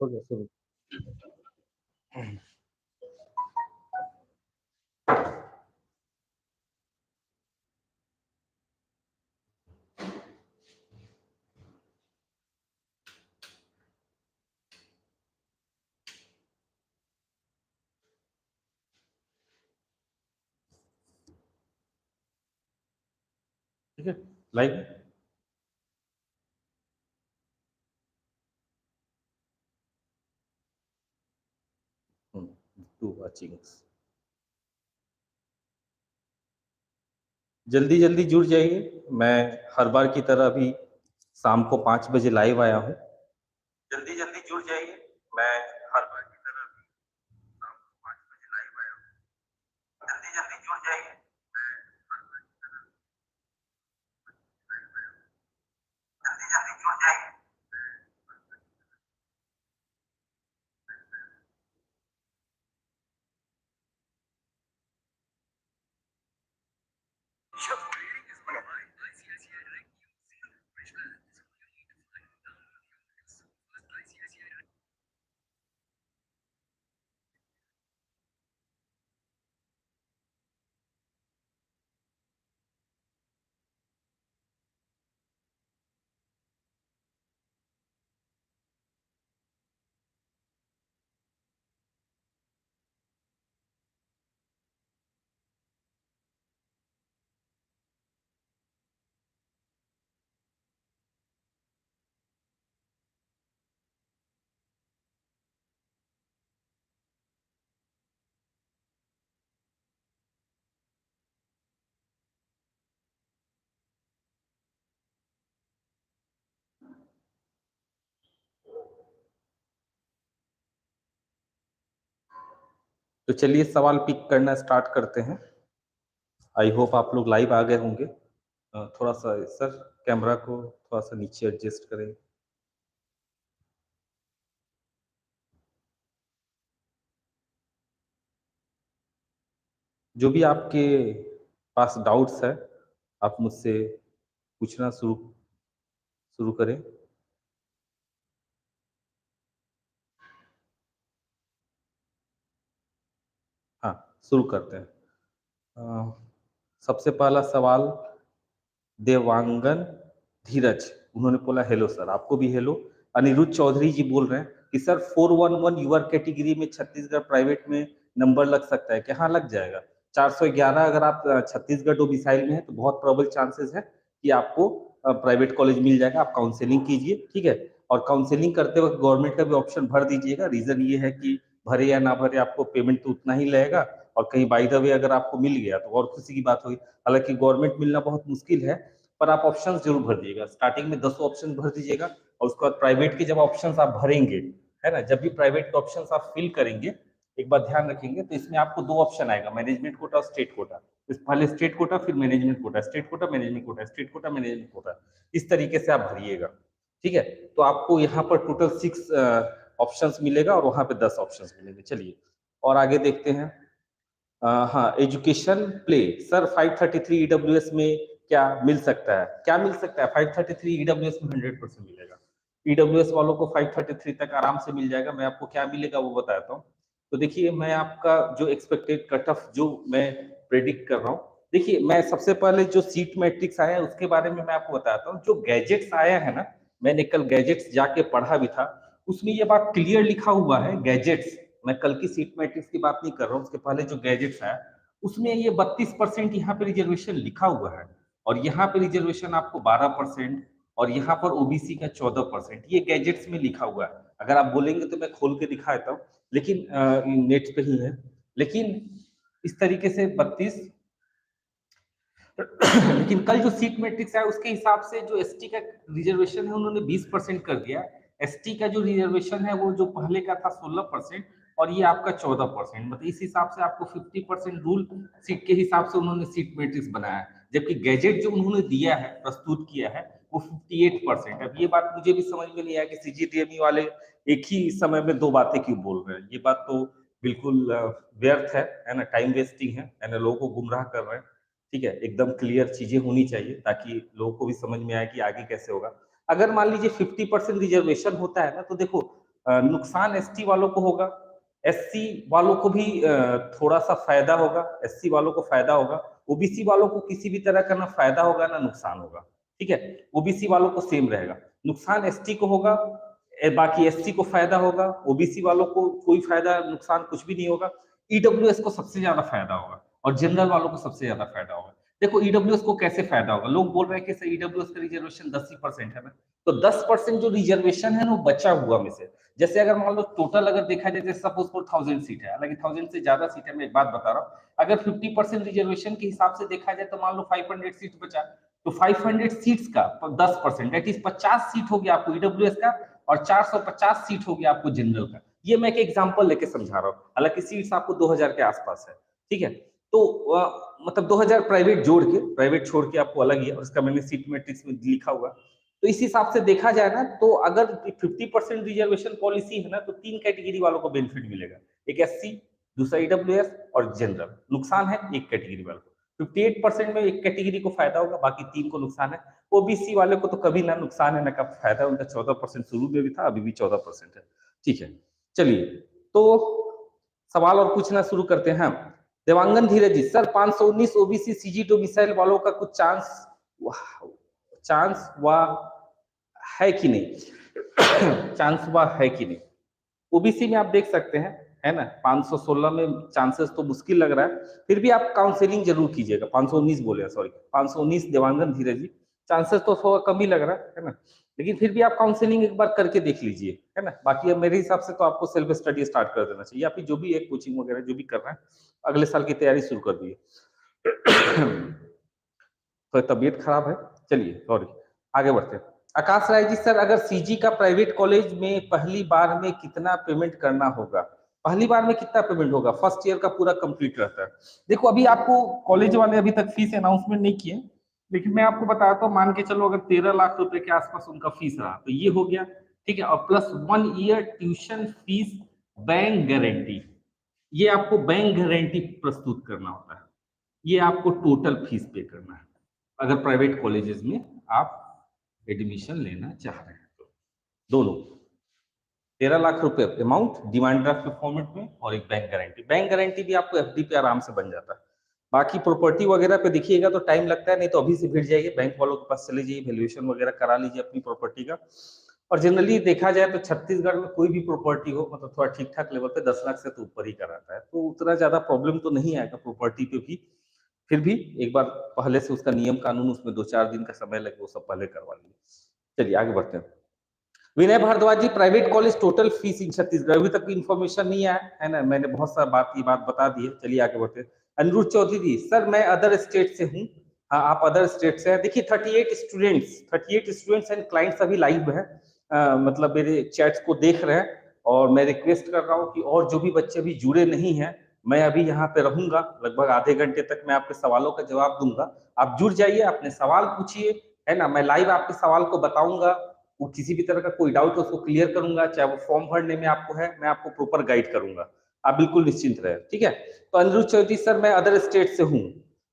हो गया शुरू। ठीक है, लाइव। टू वॉचिंग्स, जल्दी जल्दी जुड़ जाइए। मैं हर बार की तरह अभी शाम को 5 बजे लाइव आया हूँ। जल्दी जल्दी जुड़ जाइए। मैं हर बार की तरह अभी शाम को 5 बजे लाइव आया हूँ। जल्दी जल्दी जुड़ जाइए। मैं हर बार की तरह लाइव आया हूँ। जल्दी जल्दी जुड़ जाइए। तो चलिए सवाल पिक करना स्टार्ट करते हैं। आई होप आप लोग लाइव आ गए होंगे। थोड़ा सा सर कैमरा को थोड़ा सा नीचे एडजस्ट करें। जो भी आपके पास डाउट्स है आप मुझसे पूछना शुरू शुरू करें। हाँ, शुरू करते हैं। सबसे पहला सवाल देवांगन धीरज, उन्होंने बोला हेलो सर। आपको भी हेलो। अनिरुद्ध चौधरी जी बोल रहे हैं कि सर 411 यूआर कैटेगरी में छत्तीसगढ़ प्राइवेट में नंबर लग सकता है क्या? हाँ, लग जाएगा। 411 अगर आप छत्तीसगढ़ डोमिसाइल में है तो बहुत प्रबल चांसेस है कि आपको प्राइवेट कॉलेज मिल जाएगा। आप काउंसलिंग कीजिए, ठीक है। और काउंसलिंग करते वक्त गवर्नमेंट का भी ऑप्शन भर दीजिएगा। रीजन ये है कि भरे या ना भरे आपको पेमेंट तो उतना ही लगेगा, और कहीं बाई द वे अगर आपको मिल गया तो और खुशी की बात होगी। हालांकि गवर्नमेंट मिलना बहुत मुश्किल है, पर आप ऑप्शंस जरूर भर दीजिएगा। स्टार्टिंग में 10 ऑप्शन भर दीजिएगा, और उसके बाद प्राइवेट के जब ऑप्शंस आप भरेंगे, है ना, जब भी प्राइवेट के ऑप्शंस आप फिल करेंगे, एक बात ध्यान रखेंगे, तो इसमें आपको 2 ऑप्शन आएगा, मैनेजमेंट कोटा और स्टेट कोटा। पहले स्टेट कोटा, फिर management quota, state quota management quota, state quota management quota, इस तरीके से आप भरिएगा, ठीक है। तो आपको यहाँ पर टोटल 6 ऑप्शंस मिलेगा, और वहां पे 10 ऑप्शंस मिलेंगे। चलिए और आगे देखते हैं। हाँ, एजुकेशन प्ले, सर 533 ईडब्ल्यूएस में क्या मिल सकता है? क्या मिल सकता है? 533 ईडब्ल्यूएस में 100% मिलेगा। ईडब्ल्यूएस वालों को 533 तक आराम से मिल जाएगा। मैं आपको क्या मिलेगा वो बताता हूँ। तो देखिए, मैं आपका जो एक्सपेक्टेड कट ऑफ जो मैं प्रेडिक्ट कर रहा हूँ, देखिए मैं सबसे पहले जो सीट मैट्रिक्स आया है उसके बारे में मैं आपको बताता हूँ। जो गैजेट्स आया है ना, मैंने कल गैजेट्स जाके पढ़ा भी था, उसमें ये बात क्लियर लिखा हुआ है। गैजेट्स, मैं कल की सीट मैट्रिक्स की बात नहीं कर रहा हूँ, उसके पहले जो गैजेट्स है उसमें ये 32% यहाँ पे रिजर्वेशन लिखा हुआ है, और यहाँ पे रिजर्वेशन आपको 12%, और यहाँ पर ओबीसी का 14%, ये गैजेट्स में लिखा हुआ है। अगर आप बोलेंगे तो मैं खोल के दिखा देता हूँ, लेकिन नेट पे ही है। लेकिन इस तरीके से 32 लेकिन कल जो सीट मैट्रिक्स है उसके हिसाब से जो एसटी का रिजर्वेशन है उन्होंने 20% कर दिया। एसटी का जो रिजर्वेशन है वो जो पहले का था 16%, और ये आपका 14%, मतलब इस हिसाब से आपको 50% रूल सीट के हिसाब से उन्होंने सीट मैट्रिक्स बनाया है। जबकि गैजेट जो उन्होंने दिया है, प्रस्तुत किया है, वो 58%। अब ये बात मुझे भी समझ में नहीं आया कि सीजीटीएमई वाले एक ही समय में 2 बातें क्यों बोल रहे हैं। ये बात तो बिल्कुल व्यर्थ है ना, टाइम वेस्टिंग है ना, लोगों को गुमराह कर रहे हैं। ठीक है, एकदम क्लियर चीजें होनी चाहिए ताकि लोगों को भी समझ में आए कि आगे कैसे होगा। अगर मान लीजिए 50% रिजर्वेशन होता है ना, तो देखो नुकसान एसटी वालों को होगा, एससी वालों को भी थोड़ा सा फायदा होगा, एससी वालों को फायदा होगा, ओबीसी वालों को किसी भी तरह का ना फायदा होगा ना नुकसान होगा। ठीक है, ओबीसी वालों को सेम रहेगा, नुकसान एसटी को होगा, बाकी एससी को फायदा होगा, ओबीसी वालों को कोई फायदा नुकसान कुछ भी नहीं होगा, ईडब्ल्यूएस को सबसे ज्यादा फायदा होगा और जनरल वालों को सबसे ज्यादा फायदा होगा। देखो ईडब्ल्यूएस को कैसे फायदा होगा, लोग बोल रहे हैं कि सर ईडब्ल्यूएस का रिजर्वेशन 10% है ना, तो 10% जो रिजर्वेशन है वो बचा हुआ में से, जैसे अगर मान लो टोटल अगर देखा जाए, जैसे सपोज फॉर 1000 सीट है, हालांकि 1000 से ज्यादा सीट है, मैं एक बात बता रहा हूँ, अगर 50% रिजर्वेशन के हिसाब से देखा जाए तो मान लो 500 सीट बचा, तो 500 सीट्स का 10% दैट इज 50 सीट हो गया आपको ईडब्ल्यूएस का, और 450 सीट हो गया आपको जनरल का। ये मैं एक एग्जांपल लेके समझा रहा हूँ, हालांकि सीट्स आपको 2000 के आसपास है। ठीक है, तो मतलब 2000 प्राइवेट जोड़ के, प्राइवेट छोड़ के आपको अलग ही है, और इसका मैंने सीट मैट्रिक्स में लिखा हुआ। तो इस हिसाब से देखा जाए ना, तो अगर 50% रिजर्वेशन पॉलिसी है ना, तो 3 कैटेगरी वालों को बेनिफिट मिलेगा, एक एससी, दूसरा ईडब्ल्यूएस और जनरल। नुकसान है एक कैटेगरी वालों को, 58% में एक कैटेगरी को फायदा होगा, बाकी 3 को नुकसान है। ओबीसी वाले को तो कभी ना नुकसान है ना कब फायदा है, उनका 14% शुरू में भी था, अभी भी 14% है। ठीक है, चलिए, तो सवाल और पूछना शुरू करते हैं। देवांगन धीरज जी, सर 519 ओबीसी सीजी डोमिसाइल वालों का कुछ चांस हुआ है कि नहीं? चांस हुआ है कि नहीं? ओबीसी में आप देख सकते हैं, है ना, 516 में चांसेस तो मुश्किल लग रहा है, फिर भी आप काउंसलिंग जरूर कीजिएगा। 519 बोले, सॉरी 519 देवांगन धीरज जी, चांसेस तो थोड़ा कम ही लग रहा है ना, लेकिन फिर भी आप काउंसलिंग एक बार करके देख लीजिए, है ना। बाकी अब मेरे हिसाब से तो आपको सेल्फ स्टडी स्टार्ट कर देना चाहिए, आप जो भी एक कोचिंग वगैरह जो भी कर रहे हैं, अगले साल की तैयारी शुरू कर दिए। तो तबीयत खराब है, चलिए सॉरी, आगे बढ़ते हैं। आकाश राय जी, सर अगर सीजी का प्राइवेट कॉलेज में पहली बार में कितना पेमेंट करना होगा? पहली बार में कितना पेमेंट होगा? फर्स्ट ईयर का पूरा कंप्लीट रहता है। देखो अभी आपको कॉलेज वाले अभी तक फीस अनाउंसमेंट नहीं किए, लेकिन मैं आपको बताता हूँ, मान के चलो अगर 13 लाख रुपए के आसपास उनका फीस रहा, तो ये हो गया। ठीक है, और plus 1 year tuition fees, bank guarantee, ये आपको बैंक गारंटी प्रस्तुत करना होता है, ये आपको टोटल फीस पे करना है अगर प्राइवेट कॉलेजेस में आप एडमिशन लेना चाह रहे हैं तो। दोनों 13 लाख रुपए अमाउंट डिमांड ड्राफ्ट के फॉर्मेट में, और एक बैंक गारंटी। बैंक गारंटी भी आपको एफडी पे आराम से बन जाता है। बाकी प्रॉपर्टी वगैरह पे देखिएगा तो टाइम लगता है, नहीं तो अभी से भिड़ जाइए, बैंक वालों के पास चले जाइए, वैल्यूएशन वगैरह करा लीजिए अपनी प्रॉपर्टी का। और जनरली देखा जाए तो छत्तीसगढ़ में कोई भी प्रॉपर्टी हो, मतलब थोड़ा ठीक ठाक लेवल पे 10 लाख से तो ऊपर ही कराता है, तो उतना ज्यादा प्रॉब्लम तो नहीं आएगा प्रॉपर्टी पे भी। फिर भी एक बार पहले से उसका नियम कानून, उसमें 2-4 दिन का समय लगे, वो सब पहले करवा लीजिए। चलिए आगे बढ़ते हैं। विनय भारद्वाज जी, private college total fees in Chhattisgarh, अभी तक इन्फॉर्मेशन नहीं आया है ना, मैंने बहुत सारा बात बता दी है। चलिए आगे बढ़ते हैं। अनिरुद्ध चौधरी जी, सर मैं अदर स्टेट से हूँ। हाँ, आप अदर स्टेट से हैं। देखिए 38 स्टूडेंट्स एंड क्लाइंट्स अभी लाइव है, मतलब मेरे चैट्स को देख रहे हैं, और मैं रिक्वेस्ट कर रहा हूँ कि और जो भी बच्चे अभी जुड़े नहीं हैं, मैं अभी यहाँ पे रहूंगा लगभग आधे घंटे तक, मैं आपके सवालों का जवाब दूंगा। आप जुड़ जाइए, अपने सवाल पूछिए, है ना, मैं लाइव आपके सवाल को बताऊंगा, वो किसी भी तरह का कोई डाउट हो उसको क्लियर करूंगा, चाहे वो फॉर्म भरने में आपको है, मैं आपको प्रॉपर गाइड करूंगा, आप बिल्कुल निश्चिंत रहे। ठीक है, तो अनिरुद्ध चौधरी, सर मैं अदर स्टेट से हूँ।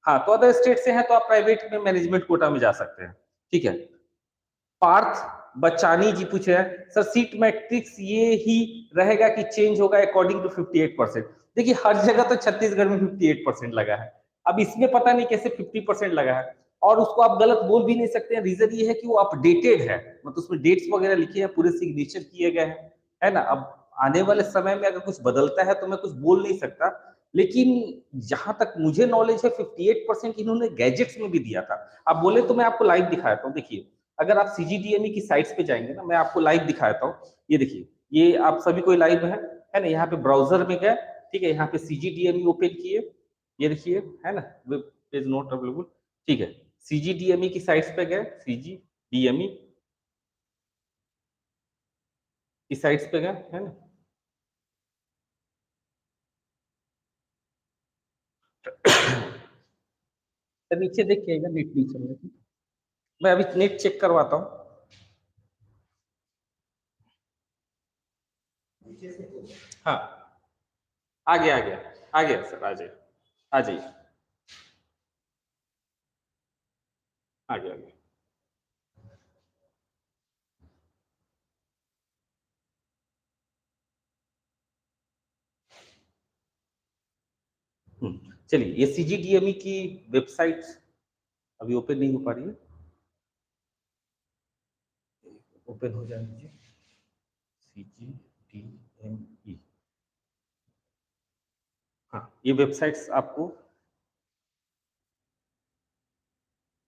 हाँ, तो अदर स्टेट से हैं तो आप प्राइवेट में मैनेजमेंट कोटा में जा सकते हैं। ठीक है, पार्थ बचानी जी पूछ रहे हैं, सर सीट मैट्रिक्स ये ही रहेगा कि चेंज होगा अकॉर्डिंग टू 58%? देखिए हर जगह तो छत्तीसगढ़ में 58% लगा है, अब इसमें पता नहीं कैसे 50% लगा है, और उसको आप गलत बोल भी नहीं सकते हैं। रीजन ये है कि वो अपडेटेड है, मतलब उसमें डेट्स वगैरह लिखे हैं, पूरे सिग्नेचर किए गए हैं, है ना। अब आने वाले समय में अगर कुछ बदलता है तो मैं कुछ बोल नहीं सकता, लेकिन जहां तक मुझे नॉलेज है 58% इन्होंने गैजेट्स में भी दिया था। आप बोले तो मैं आपको लाइव दिखाता हूँ, देखिए अगर आप सीजीडीएमई की साइट्स पे जाएंगे ना, मैं आपको लाइव दिखाता हूँ, ये देखिए, ये आप सभी कोई लाइव है ना, यहाँ पे ब्राउजर में गए, ठीक है, यहाँ पे सीजीडीएमई ओपन किए, ये देखिए, है ना, वेब पेज नॉट अवेलेबल। ठीक है, सीजीडीएमई की साइट्स पे गए, सीजीडीएमई की साइट्स पे गए, है ना, तो नीचे देखिएगा, नेट नहीं चल रही, मैं अभी नेट चेक करवाता हूँ। हाँ, आ गया सर, आ जाइए, आ जाइए, आ गया। चलिए, ये सीजीडीएमई की वेबसाइट अभी ओपन नहीं हो पा रही है, ओपन हो जाने दीजिए। सीजीडीएमई, हाँ, ये वेबसाइट्स आपको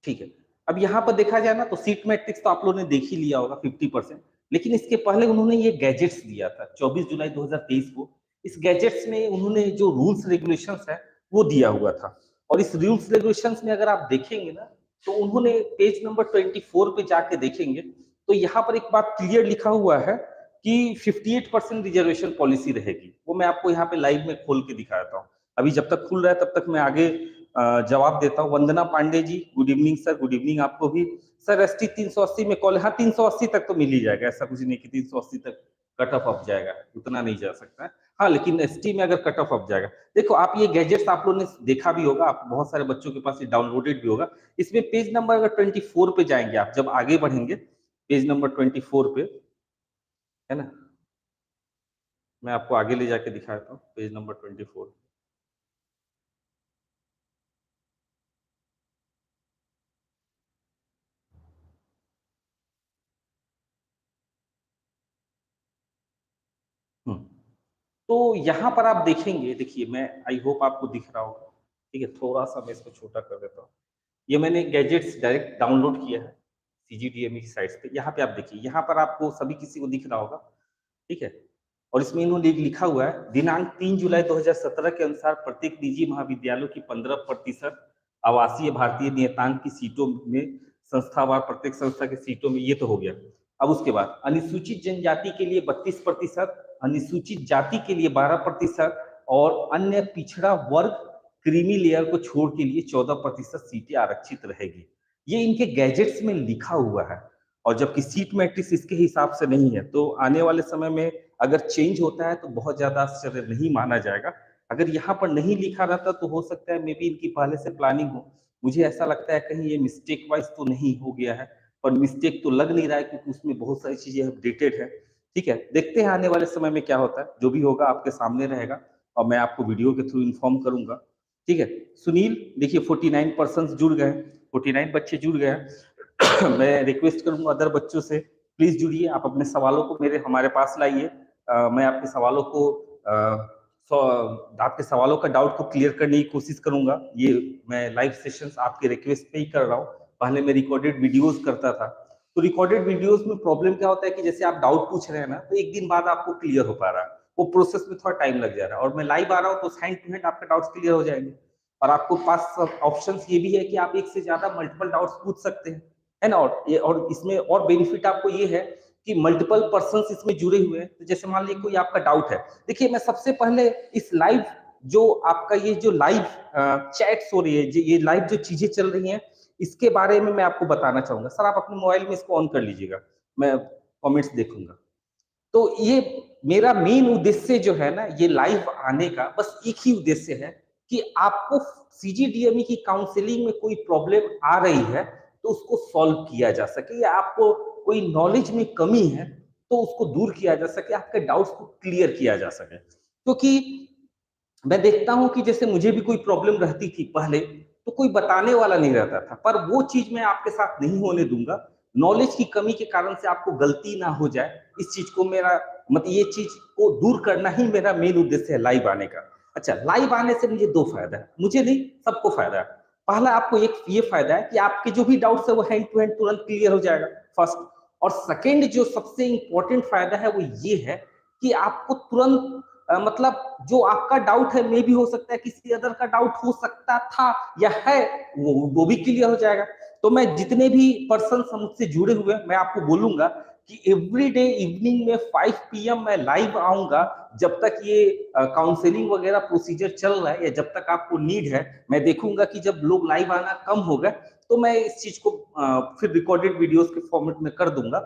ठीक है। अब यहाँ पर देखा जाए ना तो सीट मैट्रिक्स तो आप लोगों ने देख ही लिया होगा 50%, लेकिन इसके पहले उन्होंने ये गैजेट्स दिया था 24 जुलाई 2023 को। इस गैजेट्स में उन्होंने जो रूल्स रेगुलेशंस है वो दिया हुआ था, और इस रूल्स रेगुलेशंस में अगर आप देखेंगे ना तो उन्होंने पेज नंबर 24 पे जाके देखेंगे तो यहाँ पर एक बात क्लियर लिखा हुआ है कि 58% रिजर्वेशन पॉलिसी रहेगी। वो मैं आपको यहाँ पे लाइव में खोल के दिखाता हूँ। अभी जब तक खुल रहा है तब तक मैं आगे जवाब देता हूँ। Vandana Pandey ji, good evening sir. Good evening आपको भी सर। एसटी 380 में कॉल, हाँ 380 तक तो मिल ही जाएगा, ऐसा कुछ नहीं कि 380 तक कट ऑफ अप जाएगा, उतना नहीं जा सकता है। हाँ, लेकिन एसटी में अगर कट ऑफ अप जाएगा, देखो आप ये गैजेट्स आप लोगों ने देखा भी होगा, आप बहुत सारे बच्चों के पास ये डाउनलोडेड भी होगा। इसमें पेज नंबर अगर 24 पे जाएंगे आप, जब आगे बढ़ेंगे पेज नंबर 24 पे, है ना, मैं आपको आगे ले जाके दिखाता हूँ पेज नंबर 24। हम्म, तो यहाँ पर आप देखेंगे, देखिए मैं, आई होप आपको दिख रहा होगा, ठीक है, थोड़ा सा मैं इसको छोटा कर देता हूँ। ये मैंने गैजेट्स डायरेक्ट डाउनलोड किया है सीजीडीएमई की साइट पे। यहाँ पे आप देखिए, यहाँ पर आपको सभी किसी को दिख रहा होगा, ठीक है। और इसमें इन्होंने लिखा हुआ है दिनांक 3 जुलाई 2017 के अनुसार प्रत्येक निजी महाविद्यालयों की 15% आवासीय भारतीय नियतांक की सीटों में संस्थावार प्रत्येक संस्था की सीटों में, ये तो हो गया। अब उसके बाद अनुसूचित जनजाति के लिए 32%, अनुसूचित जाति के लिए 12% और अन्य पिछड़ा वर्ग क्रीमी लेयर को छोड़ के लिए 14% सीटें आरक्षित रहेगी। ये इनके गैजेट्स में लिखा हुआ है, और जबकि सीट मैट्रिक्स इसके हिसाब से नहीं है, तो आने वाले समय में अगर चेंज होता है तो बहुत ज्यादा आश्चर्य नहीं माना जाएगा। अगर यहाँ पर नहीं लिखा रहता तो हो सकता है मे बी इनकी पहले से प्लानिंग हो। मुझे ऐसा लगता है कहीं ये मिस्टेक वाइज तो नहीं हो गया है, पर मिस्टेक तो लग नहीं रहा है क्योंकि उसमें बहुत सारी चीजें अपडेटेड है। ठीक है, देखते हैं आने वाले समय में क्या होता है, जो भी होगा आपके सामने रहेगा और मैं आपको वीडियो के थ्रू इन्फॉर्म करूंगा। ठीक है, सुनील देखिए 49% जुड़ गए, 49 बच्चे जुड़ गए हैं। मैं रिक्वेस्ट करूंगा अदर बच्चों से, प्लीज जुड़िए, आप अपने सवालों को मेरे हमारे पास लाइए। मैं आपके सवालों को आपके सवालों का डाउट को क्लियर करने की कोशिश करूंगा। ये मैं लाइव सेशंस आपके रिक्वेस्ट पे ही कर रहा हूँ। पहले मैं रिकॉर्डेड वीडियोस करता था, तो रिकॉर्डेड वीडियोस में प्रॉब्लम क्या होता है कि जैसे आप डाउट पूछ रहे हैं ना, तो एक दिन बाद आपको क्लियर हो पा रहा है, वो प्रोसेस में थोड़ा टाइम लग जा रहा है, और मैं लाइव आ रहा हूँ तो हैंड टू हैंड आपके डाउट्स क्लियर हो जाएंगे। और आपको पास ऑप्शन ये भी है कि आप एक से ज्यादा मल्टीपल डाउट्स पूछ सकते हैं, है ना। और इसमें और बेनिफिट आपको ये है कि मल्टीपल पर्सन इसमें जुड़े हुए हैं। तो जैसे मान लीजिए कोई आपका डाउट है, देखिए मैं सबसे पहले इस लाइव जो आपका ये जो लाइव चैट्स हो रही है, ये लाइव जो चीजें चल रही हैं, इसके बारे में मैं आपको बताना चाहूंगा। सर आप अपने मोबाइल में इसको ऑन कर लीजिएगा, मैं कमेंट्स देखूंगा। तो ये मेरा मेन उद्देश्य जो है ना ये लाइव आने का, बस एक ही उद्देश्य है कि आपको सीजीडीएमई की काउंसलिंग में कोई प्रॉब्लम आ रही है तो उसको सॉल्व किया जा सके, या आपको कोई नॉलेज में कमी है तो उसको दूर किया जा सके, आपके डाउट्स को क्लियर किया जा सके। क्योंकि मैं देखता हूं कि जैसे मुझे भी कोई प्रॉब्लम रहती थी पहले, तो कोई बताने वाला नहीं रहता था, पर वो चीज मैं आपके साथ नहीं होने दूंगा। नॉलेज की कमी के कारण से आपको गलती ना हो जाए, इस चीज को मेरा मतलब ये चीज को दूर करना ही मेरा मेन उद्देश्य है लाइव आने का। अच्छा, लाइव आने से मुझे दो फायदा है, मुझे नहीं सबको फायदा है। पहला आपको एक ये फायदा है कि आपके जो भी डाउट्स है वो हैंड टू हैंड तुरंत क्लियर हो जाएगा, फर्स्ट। और सेकेंड जो सबसे इंपॉर्टेंट फायदा है वो ये है कि आपको तुरंत मतलब जो आपका डाउट है मे भी हो सकता है किसी अदर का डाउट हो सकता था या है, वो भी क्लियर हो जाएगा। तो मैं जितने भी पर्सन मुझसे जुड़े हुए मैं आपको बोलूंगा कि एवरी डे इवनिंग में 5 PM मैं लाइव आऊंगा। जब तक ये काउंसलिंग वगैरह प्रोसीजर चल रहा है या जब तक आपको नीड है, मैं देखूंगा कि जब लोग लाइव आना कम हो गए तो मैं इस चीज को फिर रिकॉर्डेड वीडियोस के फॉर्मेट में कर दूंगा।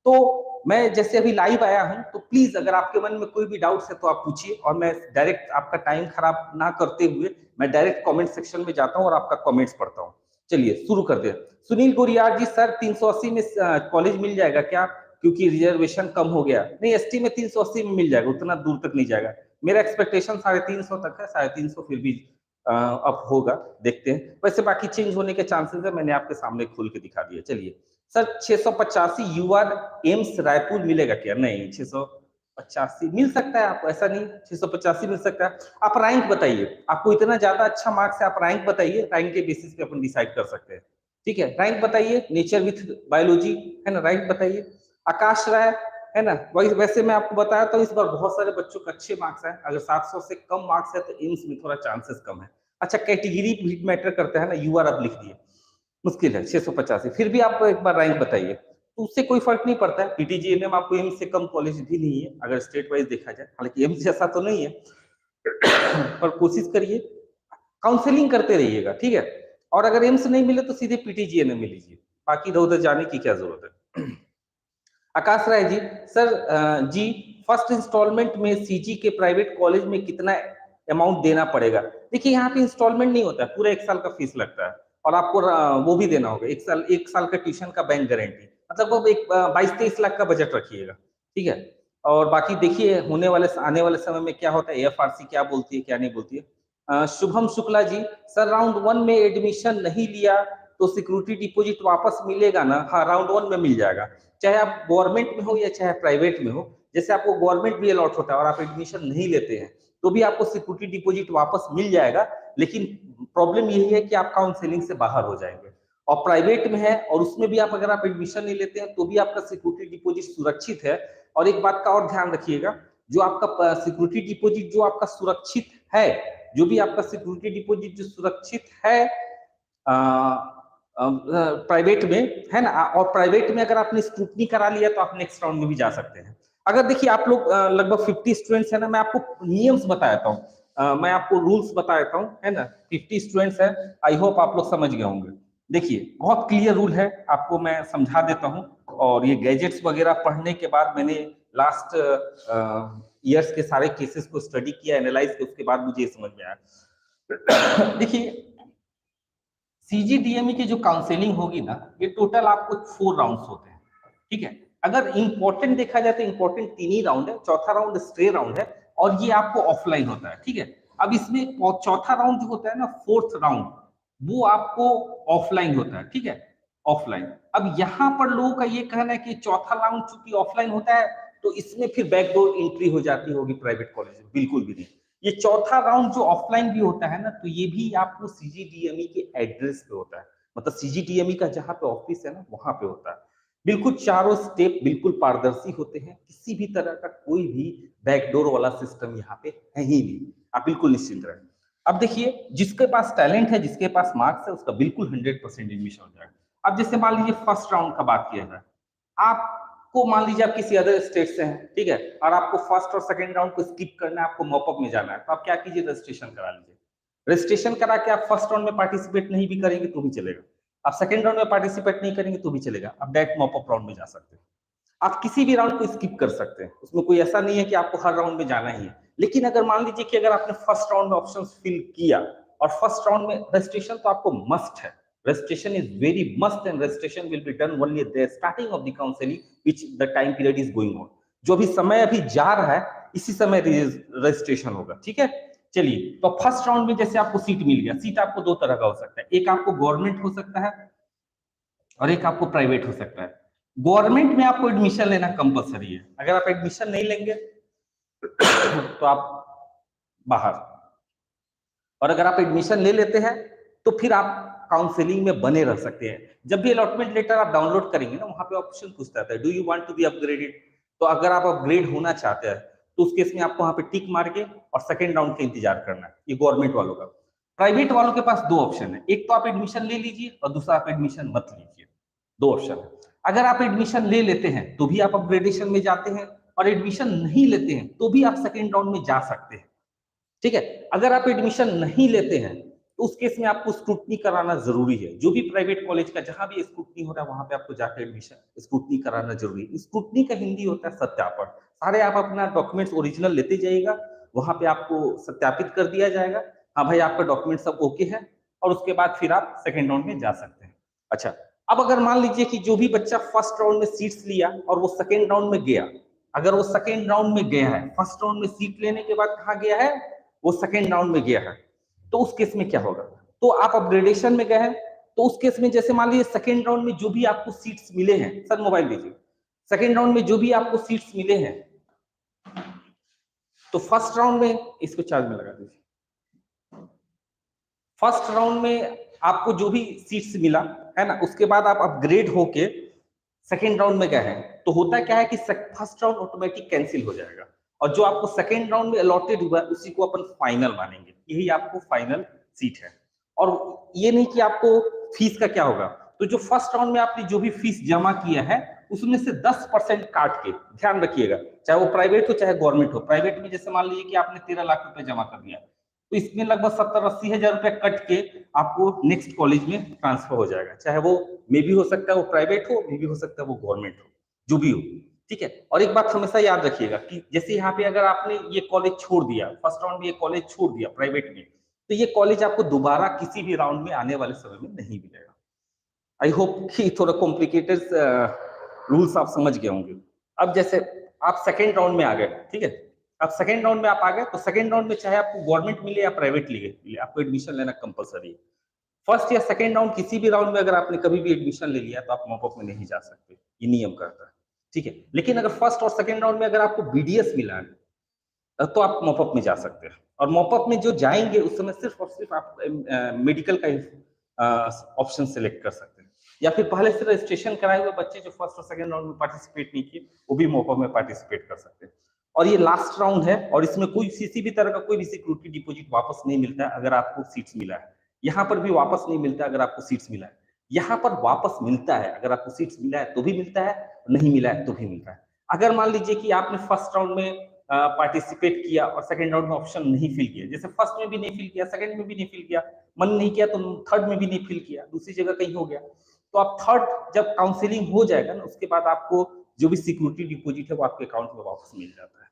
तो मैं जैसे अभी लाइव आया हूं, तो प्लीज अगर आपके मन में कोई भी डाउट्स है तो आप पूछिए, और मैं डायरेक्ट आपका टाइम खराब ना करते हुए मैं डायरेक्ट कमेंट सेक्शन में जाता हूं और आपका कमेंट्स पढ़ता हूं। चलिए शुरू कर दे। सुनील गोरियार जी, सर 380 में कॉलेज मिल जाएगा क्या, क्योंकि रिजर्वेशन कम हो गया? नहीं, एसटी में 380 में मिल जाएगा, उतना दूर तक नहीं जाएगा। मेरा एक्सपेक्टेशन 350 तक है, 350 फिर भी अब होगा, देखते हैं। वैसे बाकी चेंज होने के चांसेस है, मैंने आपके सामने खोल के दिखा दिया। चलिए सर, 685 यूआर एम्स रायपुर मिलेगा क्या? नहीं, 685 मिल सकता है आपको, ऐसा नहीं, 685 मिल सकता है। आप रैंक बताइए, आपको इतना ज्यादा अच्छा मार्क्स है, आप रैंक बताइए, रैंक के बेसिस पे अपन डिसाइड कर सकते हैं। ठीक है, रैंक बताइए, नेचर विथ बायोलॉजी, है ना, रैंक बताइए। आकाश राय, है ना, वही वैसे मैं आपको बताया था, इस बार बहुत सारे बच्चों के अच्छे मार्क्स हैं, अगर 700 से कम मार्क्स है तो एम्स में थोड़ा चांसेस कम है। अच्छा, कैटेगरी भी मैटर करता है ना, यूआर अब लिख दिए, मुश्किल है 685, फिर भी आप एक बार रैंक बताइए, तो उससे कोई फर्क नहीं पड़ता है। पीटीजीएमएम आपको एम्स से कम कॉलेज भी नहीं है अगर स्टेट वाइज देखा जाए, हालांकि एम्स जैसा तो नहीं है, पर कोशिश करिए, काउंसलिंग करते रहिएगा, ठीक है। और अगर एम्स नहीं मिले तो सीधे पीटीजीएमएम में लीजिए, बाकी इधर उधर जाने की क्या जरूरत है। आकाश राय जी, सर जी, फर्स्ट इंस्टॉलमेंट में सीजी के प्राइवेट कॉलेज में कितना अमाउंट देना पड़ेगा? देखिए यहाँ पे इंस्टॉलमेंट नहीं होता है, पूरा 1 साल का फीस लगता है, और आपको वो भी देना होगा, 1 साल का ट्यूशन का बैंक गारंटी, मतलब वो एक 22-23 लाख का बजट रखिएगा, ठीक है। और बाकी देखिए होने वाले आने वाले समय में क्या होता है, एएफआरसी क्या बोलती है क्या नहीं बोलती है। शुभम शुक्ला जी, सर राउंड 1 में एडमिशन नहीं लिया तो सिक्योरिटी डिपॉजिट वापस मिलेगा ना? हाँ, राउंड 1 में मिल जाएगा, चाहे आप गवर्नमेंट में हो या चाहे प्राइवेट में हो। जैसे आपको गवर्नमेंट भी अलॉट होता है और आप एडमिशन नहीं लेते हैं तो भी आपको सिक्योरिटी डिपॉजिट वापस मिल जाएगा, लेकिन प्रॉब्लम यही है कि आप काउंसलिंग से बाहर हो जाएंगे। और प्राइवेट में है और उसमें भी आप अगर आप एडमिशन नहीं लेते हैं तो भी आपका सिक्योरिटी डिपॉजिट सुरक्षित है। और एक बात का और ध्यान रखिएगा, जो आपका सिक्योरिटी डिपॉजिट जो आपका सुरक्षित है, जो भी आपका सिक्योरिटी डिपॉजिट जो सुरक्षित है प्राइवेट में, है ना, और प्राइवेट में अगर आपने स्क्रूटनी करा लिया तो आप नेक्स्ट राउंड में भी जा सकते हैं। अगर देखिए आप लोग लगभग 50 स्टूडेंट्स है ना, मैं आपको नियम्स बता देता हूँ, मैं आपको रूल्स बता देता हूँ, है ना। 50 स्टूडेंट्स है, आई होप आप लोग समझ गए होंगे। देखिए बहुत क्लियर रूल है, आपको मैं समझा देता हूँ। और ये गैजेट्स वगैरह पढ़ने के बाद मैंने लास्ट ईयर्स के सारे केसेस को स्टडी किया, एनालाइज किया, उसके बाद मुझे समझ में आया। देखिए सीजीडीएमई की जो काउंसलिंग होगी ना, ये टोटल आपको 4 राउंड्स होते हैं, ठीक है। अगर इंपॉर्टेंट देखा जाए तो इंपॉर्टेंट 3 ही राउंड है, चौथा राउंड स्टे राउंड है, और ये आपको ऑफलाइन होता है, ठीक है। अब इसमें चौथा राउंड जो होता है ना, 4th राउंड, वो आपको ऑफलाइन होता है, ठीक है, ऑफलाइन। अब यहाँ पर लोगों का ये कहना है कि चौथा राउंड चूंकि ऑफलाइन होता है तो इसमें फिर बैकडोर एंट्री हो जाती होगी प्राइवेट कॉलेज में, बिल्कुल भी नहीं। ये चौथा राउंड जो ऑफलाइन भी होता है ना, तो ये भी आपको सीजीडीएमई के एड्रेस पे होता है, मतलब सीजीडीएमई का जहां पे ऑफिस है ना वहां पे होता है। बिल्कुल चारों स्टेप बिल्कुल पारदर्शी होते हैं, किसी भी तरह का कोई भी बैकडोर वाला सिस्टम यहाँ पे है ही नहीं, आप बिल्कुल निश्चिंत रहें। अब देखिए जिसके पास टैलेंट है, जिसके पास मार्क्स है, उसका बिल्कुल 100% एडमिशन हो जाएगा। अब जैसे मान लीजिए फर्स्ट राउंड का बात किया जाए, आपको मान लीजिए आप किसी अदर स्टेट से हैं, ठीक है, और आपको फर्स्ट और सेकंड राउंड को स्किप करना है, आपको मॉपअप में जाना है, तो आप क्या कीजिए, रजिस्ट्रेशन करा लीजिए। रजिस्ट्रेशन करा के आप फर्स्ट राउंड में पार्टिसिपेट नहीं भी करेंगे तो भी चलेगा, आप सेकंड राउंड में पार्टिसिपेट नहीं करेंगे तो भी चलेगा, आप डायरेक्ट मॉपअप राउंड में जा सकते हैं। आप किसी भी राउंड को स्किप कर सकते हैं, उसमें कोई ऐसा नहीं है कि आपको हर राउंड में जाना ही है। लेकिन अगर मान लीजिए कि अगर आपने फर्स्ट राउंड में ऑप्शन फिल किया और फर्स्ट राउंड में रजिस्ट्रेशन, तो आपको मस्ट है, registration is very must and registration will be done only at the starting of the counseling which the time period is going on। जो भी समय अभी जा रहा है इसी समय रजिस्ट्रेशन होगा, ठीक है। चलिए, तो फर्स्ट राउंड में जैसे आपको सीट मिल गया, सीट आपको 2 तरह का हो सकता है, एक आपको गवर्नमेंट हो सकता है और एक आपको प्राइवेट हो सकता है। गवर्नमेंट में आपको एडमिशन लेना कंपलसरी है, अगर आप एडमिशन नहीं लेंगे तो आप बाहर, और अगर आप एडमिशन ले लेते हैं तो फिर आप काउंसलिंग में बने रह सकते हैं। जब भी अलॉटमेंट लेटर आप डाउनलोड करेंगे ना, वहां पे ऑप्शन पूछता है, do you want to be upgraded, तो अगर आप अपग्रेड होना चाहते हैं तो उस केस में आपको वहां पे टिक मार के और सेकंड राउंड का इंतजार करना है। ये गवर्नमेंट वालों का। प्राइवेट वालों के पास 2 ऑप्शन है, एक तो आप एडमिशन ले लीजिए और दूसरा आप एडमिशन मत लीजिए, 2 ऑप्शन है। अगर आप एडमिशन ले लेते हैं तो भी आप अपग्रेडेशन में जाते हैं, और एडमिशन नहीं लेते हैं तो भी आप सेकंड राउंड में जा सकते हैं, ठीक है। अगर आप एडमिशन नहीं लेते हैं तो उस केस में आपको स्क्रूटनी कराना जरूरी है, जो भी प्राइवेट कॉलेज का जहां भी स्क्रूटनी हो रहा है वहां पे आपको जाकर एडमिशन स्क्रूटनी कराना जरूरी है। स्क्रूटनी का हिंदी होता है सत्यापन। सारे आप अपना डॉक्यूमेंट्स ओरिजिनल लेते जाइएगा, वहां पे आपको सत्यापित कर दिया जाएगा, हाँ भाई आपका डॉक्यूमेंट सब ओके है, और उसके बाद फिर आप सेकेंड राउंड में जा सकते हैं। अच्छा, अब अगर मान लीजिए कि जो भी बच्चा फर्स्ट राउंड में सीट्स लिया और वो सेकेंड राउंड में गया, अगर वो सेकेंड राउंड में गया है, फर्स्ट राउंड में सीट लेने के बाद कहा गया है, वो सेकेंड राउंड में गया है, तो उस केस में क्या होगा? तो आप अपग्रेडेशन में गए हैं, तो उस केस में जैसे मान लीजिए सेकेंड राउंड में जो भी आपको सीट्स मिले हैं, सर मोबाइल दीजिए, सेकेंड राउंड में जो भी आपको सीट्स मिले हैं, तो फर्स्ट राउंड में इसको चार्ज में लगा दीजिए, फर्स्ट राउंड में आपको जो भी सीट्स मिला है ना, उसके बाद आप अपग्रेड होके सेकेंड राउंड में गए हैं, तो होता क्या है कि फर्स्ट राउंड ऑटोमेटिक कैंसिल हो जाएगा और जो आपको सेकेंड राउंड में अलॉटेड हुआ उसी को अपन फाइनल मानेंगे, यही आपको फाइनल सीट है। और ये नहीं कि आपको फीस का क्या होगा, तो जो फर्स्ट राउंड में आपने जो भी फीस जमा किया है उसमें से 10% काट के, ध्यान रखिएगा, चाहे वो प्राइवेट हो चाहे गवर्नमेंट हो, प्राइवेट में जैसे मान लीजिए कि आपने 13 लाख रुपए जमा कर दिया, तो इसमें लगभग 70-80 हजार रुपए कट के आपको नेक्स्ट कॉलेज में ट्रांसफर हो जाएगा, चाहे वो मे भी हो सकता है वो प्राइवेट हो, मे भी हो सकता है वो गवर्नमेंट हो, जो भी हो, ठीक है। और एक बात हमेशा याद रखिएगा कि जैसे यहाँ पे अगर आपने ये कॉलेज छोड़ दिया, फर्स्ट राउंड में ये कॉलेज छोड़ दिया प्राइवेट में, तो ये कॉलेज आपको दोबारा किसी भी राउंड में आने वाले समय में नहीं मिलेगा। आई होप कि थोड़ा कॉम्प्लिकेटेड रूल्स आप समझ गए होंगे। अब जैसे आप सेकेंड राउंड में आ गए, ठीक है, अब सेकेंड राउंड में आप आ गए, तो सेकेंड राउंड में चाहे आपको गवर्नमेंट मिले या प्राइवेट मिले, आपको एडमिशन लेना कंपलसरी है। फर्स्ट या सेकेंड राउंड किसी भी राउंड में अगर आपने कभी भी एडमिशन ले लिया तो आप मॉपअप में नहीं जा सकते, ये नियम कहता है, ठीक है। लेकिन अगर फर्स्ट और सेकेंड राउंड में अगर आपको बीडीएस मिला है तो आप मॉपअप में जा सकते हैं, और मॉपअप में जो जाएंगे उस समय सिर्फ और सिर्फ आप मेडिकल का ऑप्शन सेलेक्ट कर सकते हैं, या फिर पहले से रजिस्ट्रेशन कराए हुए बच्चे जो फर्स्ट और सेकेंड राउंड में पार्टिसिपेट नहीं किए वो भी मॉपअप में पार्टिसिपेट कर सकते हैं। और ये लास्ट राउंड है और इसमें कोई किसी भी तरह का कोई भी सिक्योरिटी डिपॉजिट वापस नहीं मिलता है अगर आपको सीट्स मिला है, यहाँ पर भी वापस नहीं मिलता अगर आपको सीट्स मिला है, यहाँ पर वापस मिलता है अगर आपको सीट्स मिला है तो भी मिलता है, नहीं मिला है तो भी मिलता है। अगर मान लीजिए कि आपने फर्स्ट राउंड में पार्टिसिपेट किया और सेकंड राउंड में ऑप्शन नहीं फिल किया, जैसे फर्स्ट में भी नहीं फिल किया, सेकंड में भी नहीं फिल किया, मन नहीं किया तो थर्ड में भी नहीं फिल किया, दूसरी जगह कहीं हो गया, तो आप थर्ड जब काउंसलिंग हो जाएगा ना उसके बाद आपको जो भी सिक्योरिटी डिपॉजिट है वो आपके अकाउंट में वापस मिल जाता है,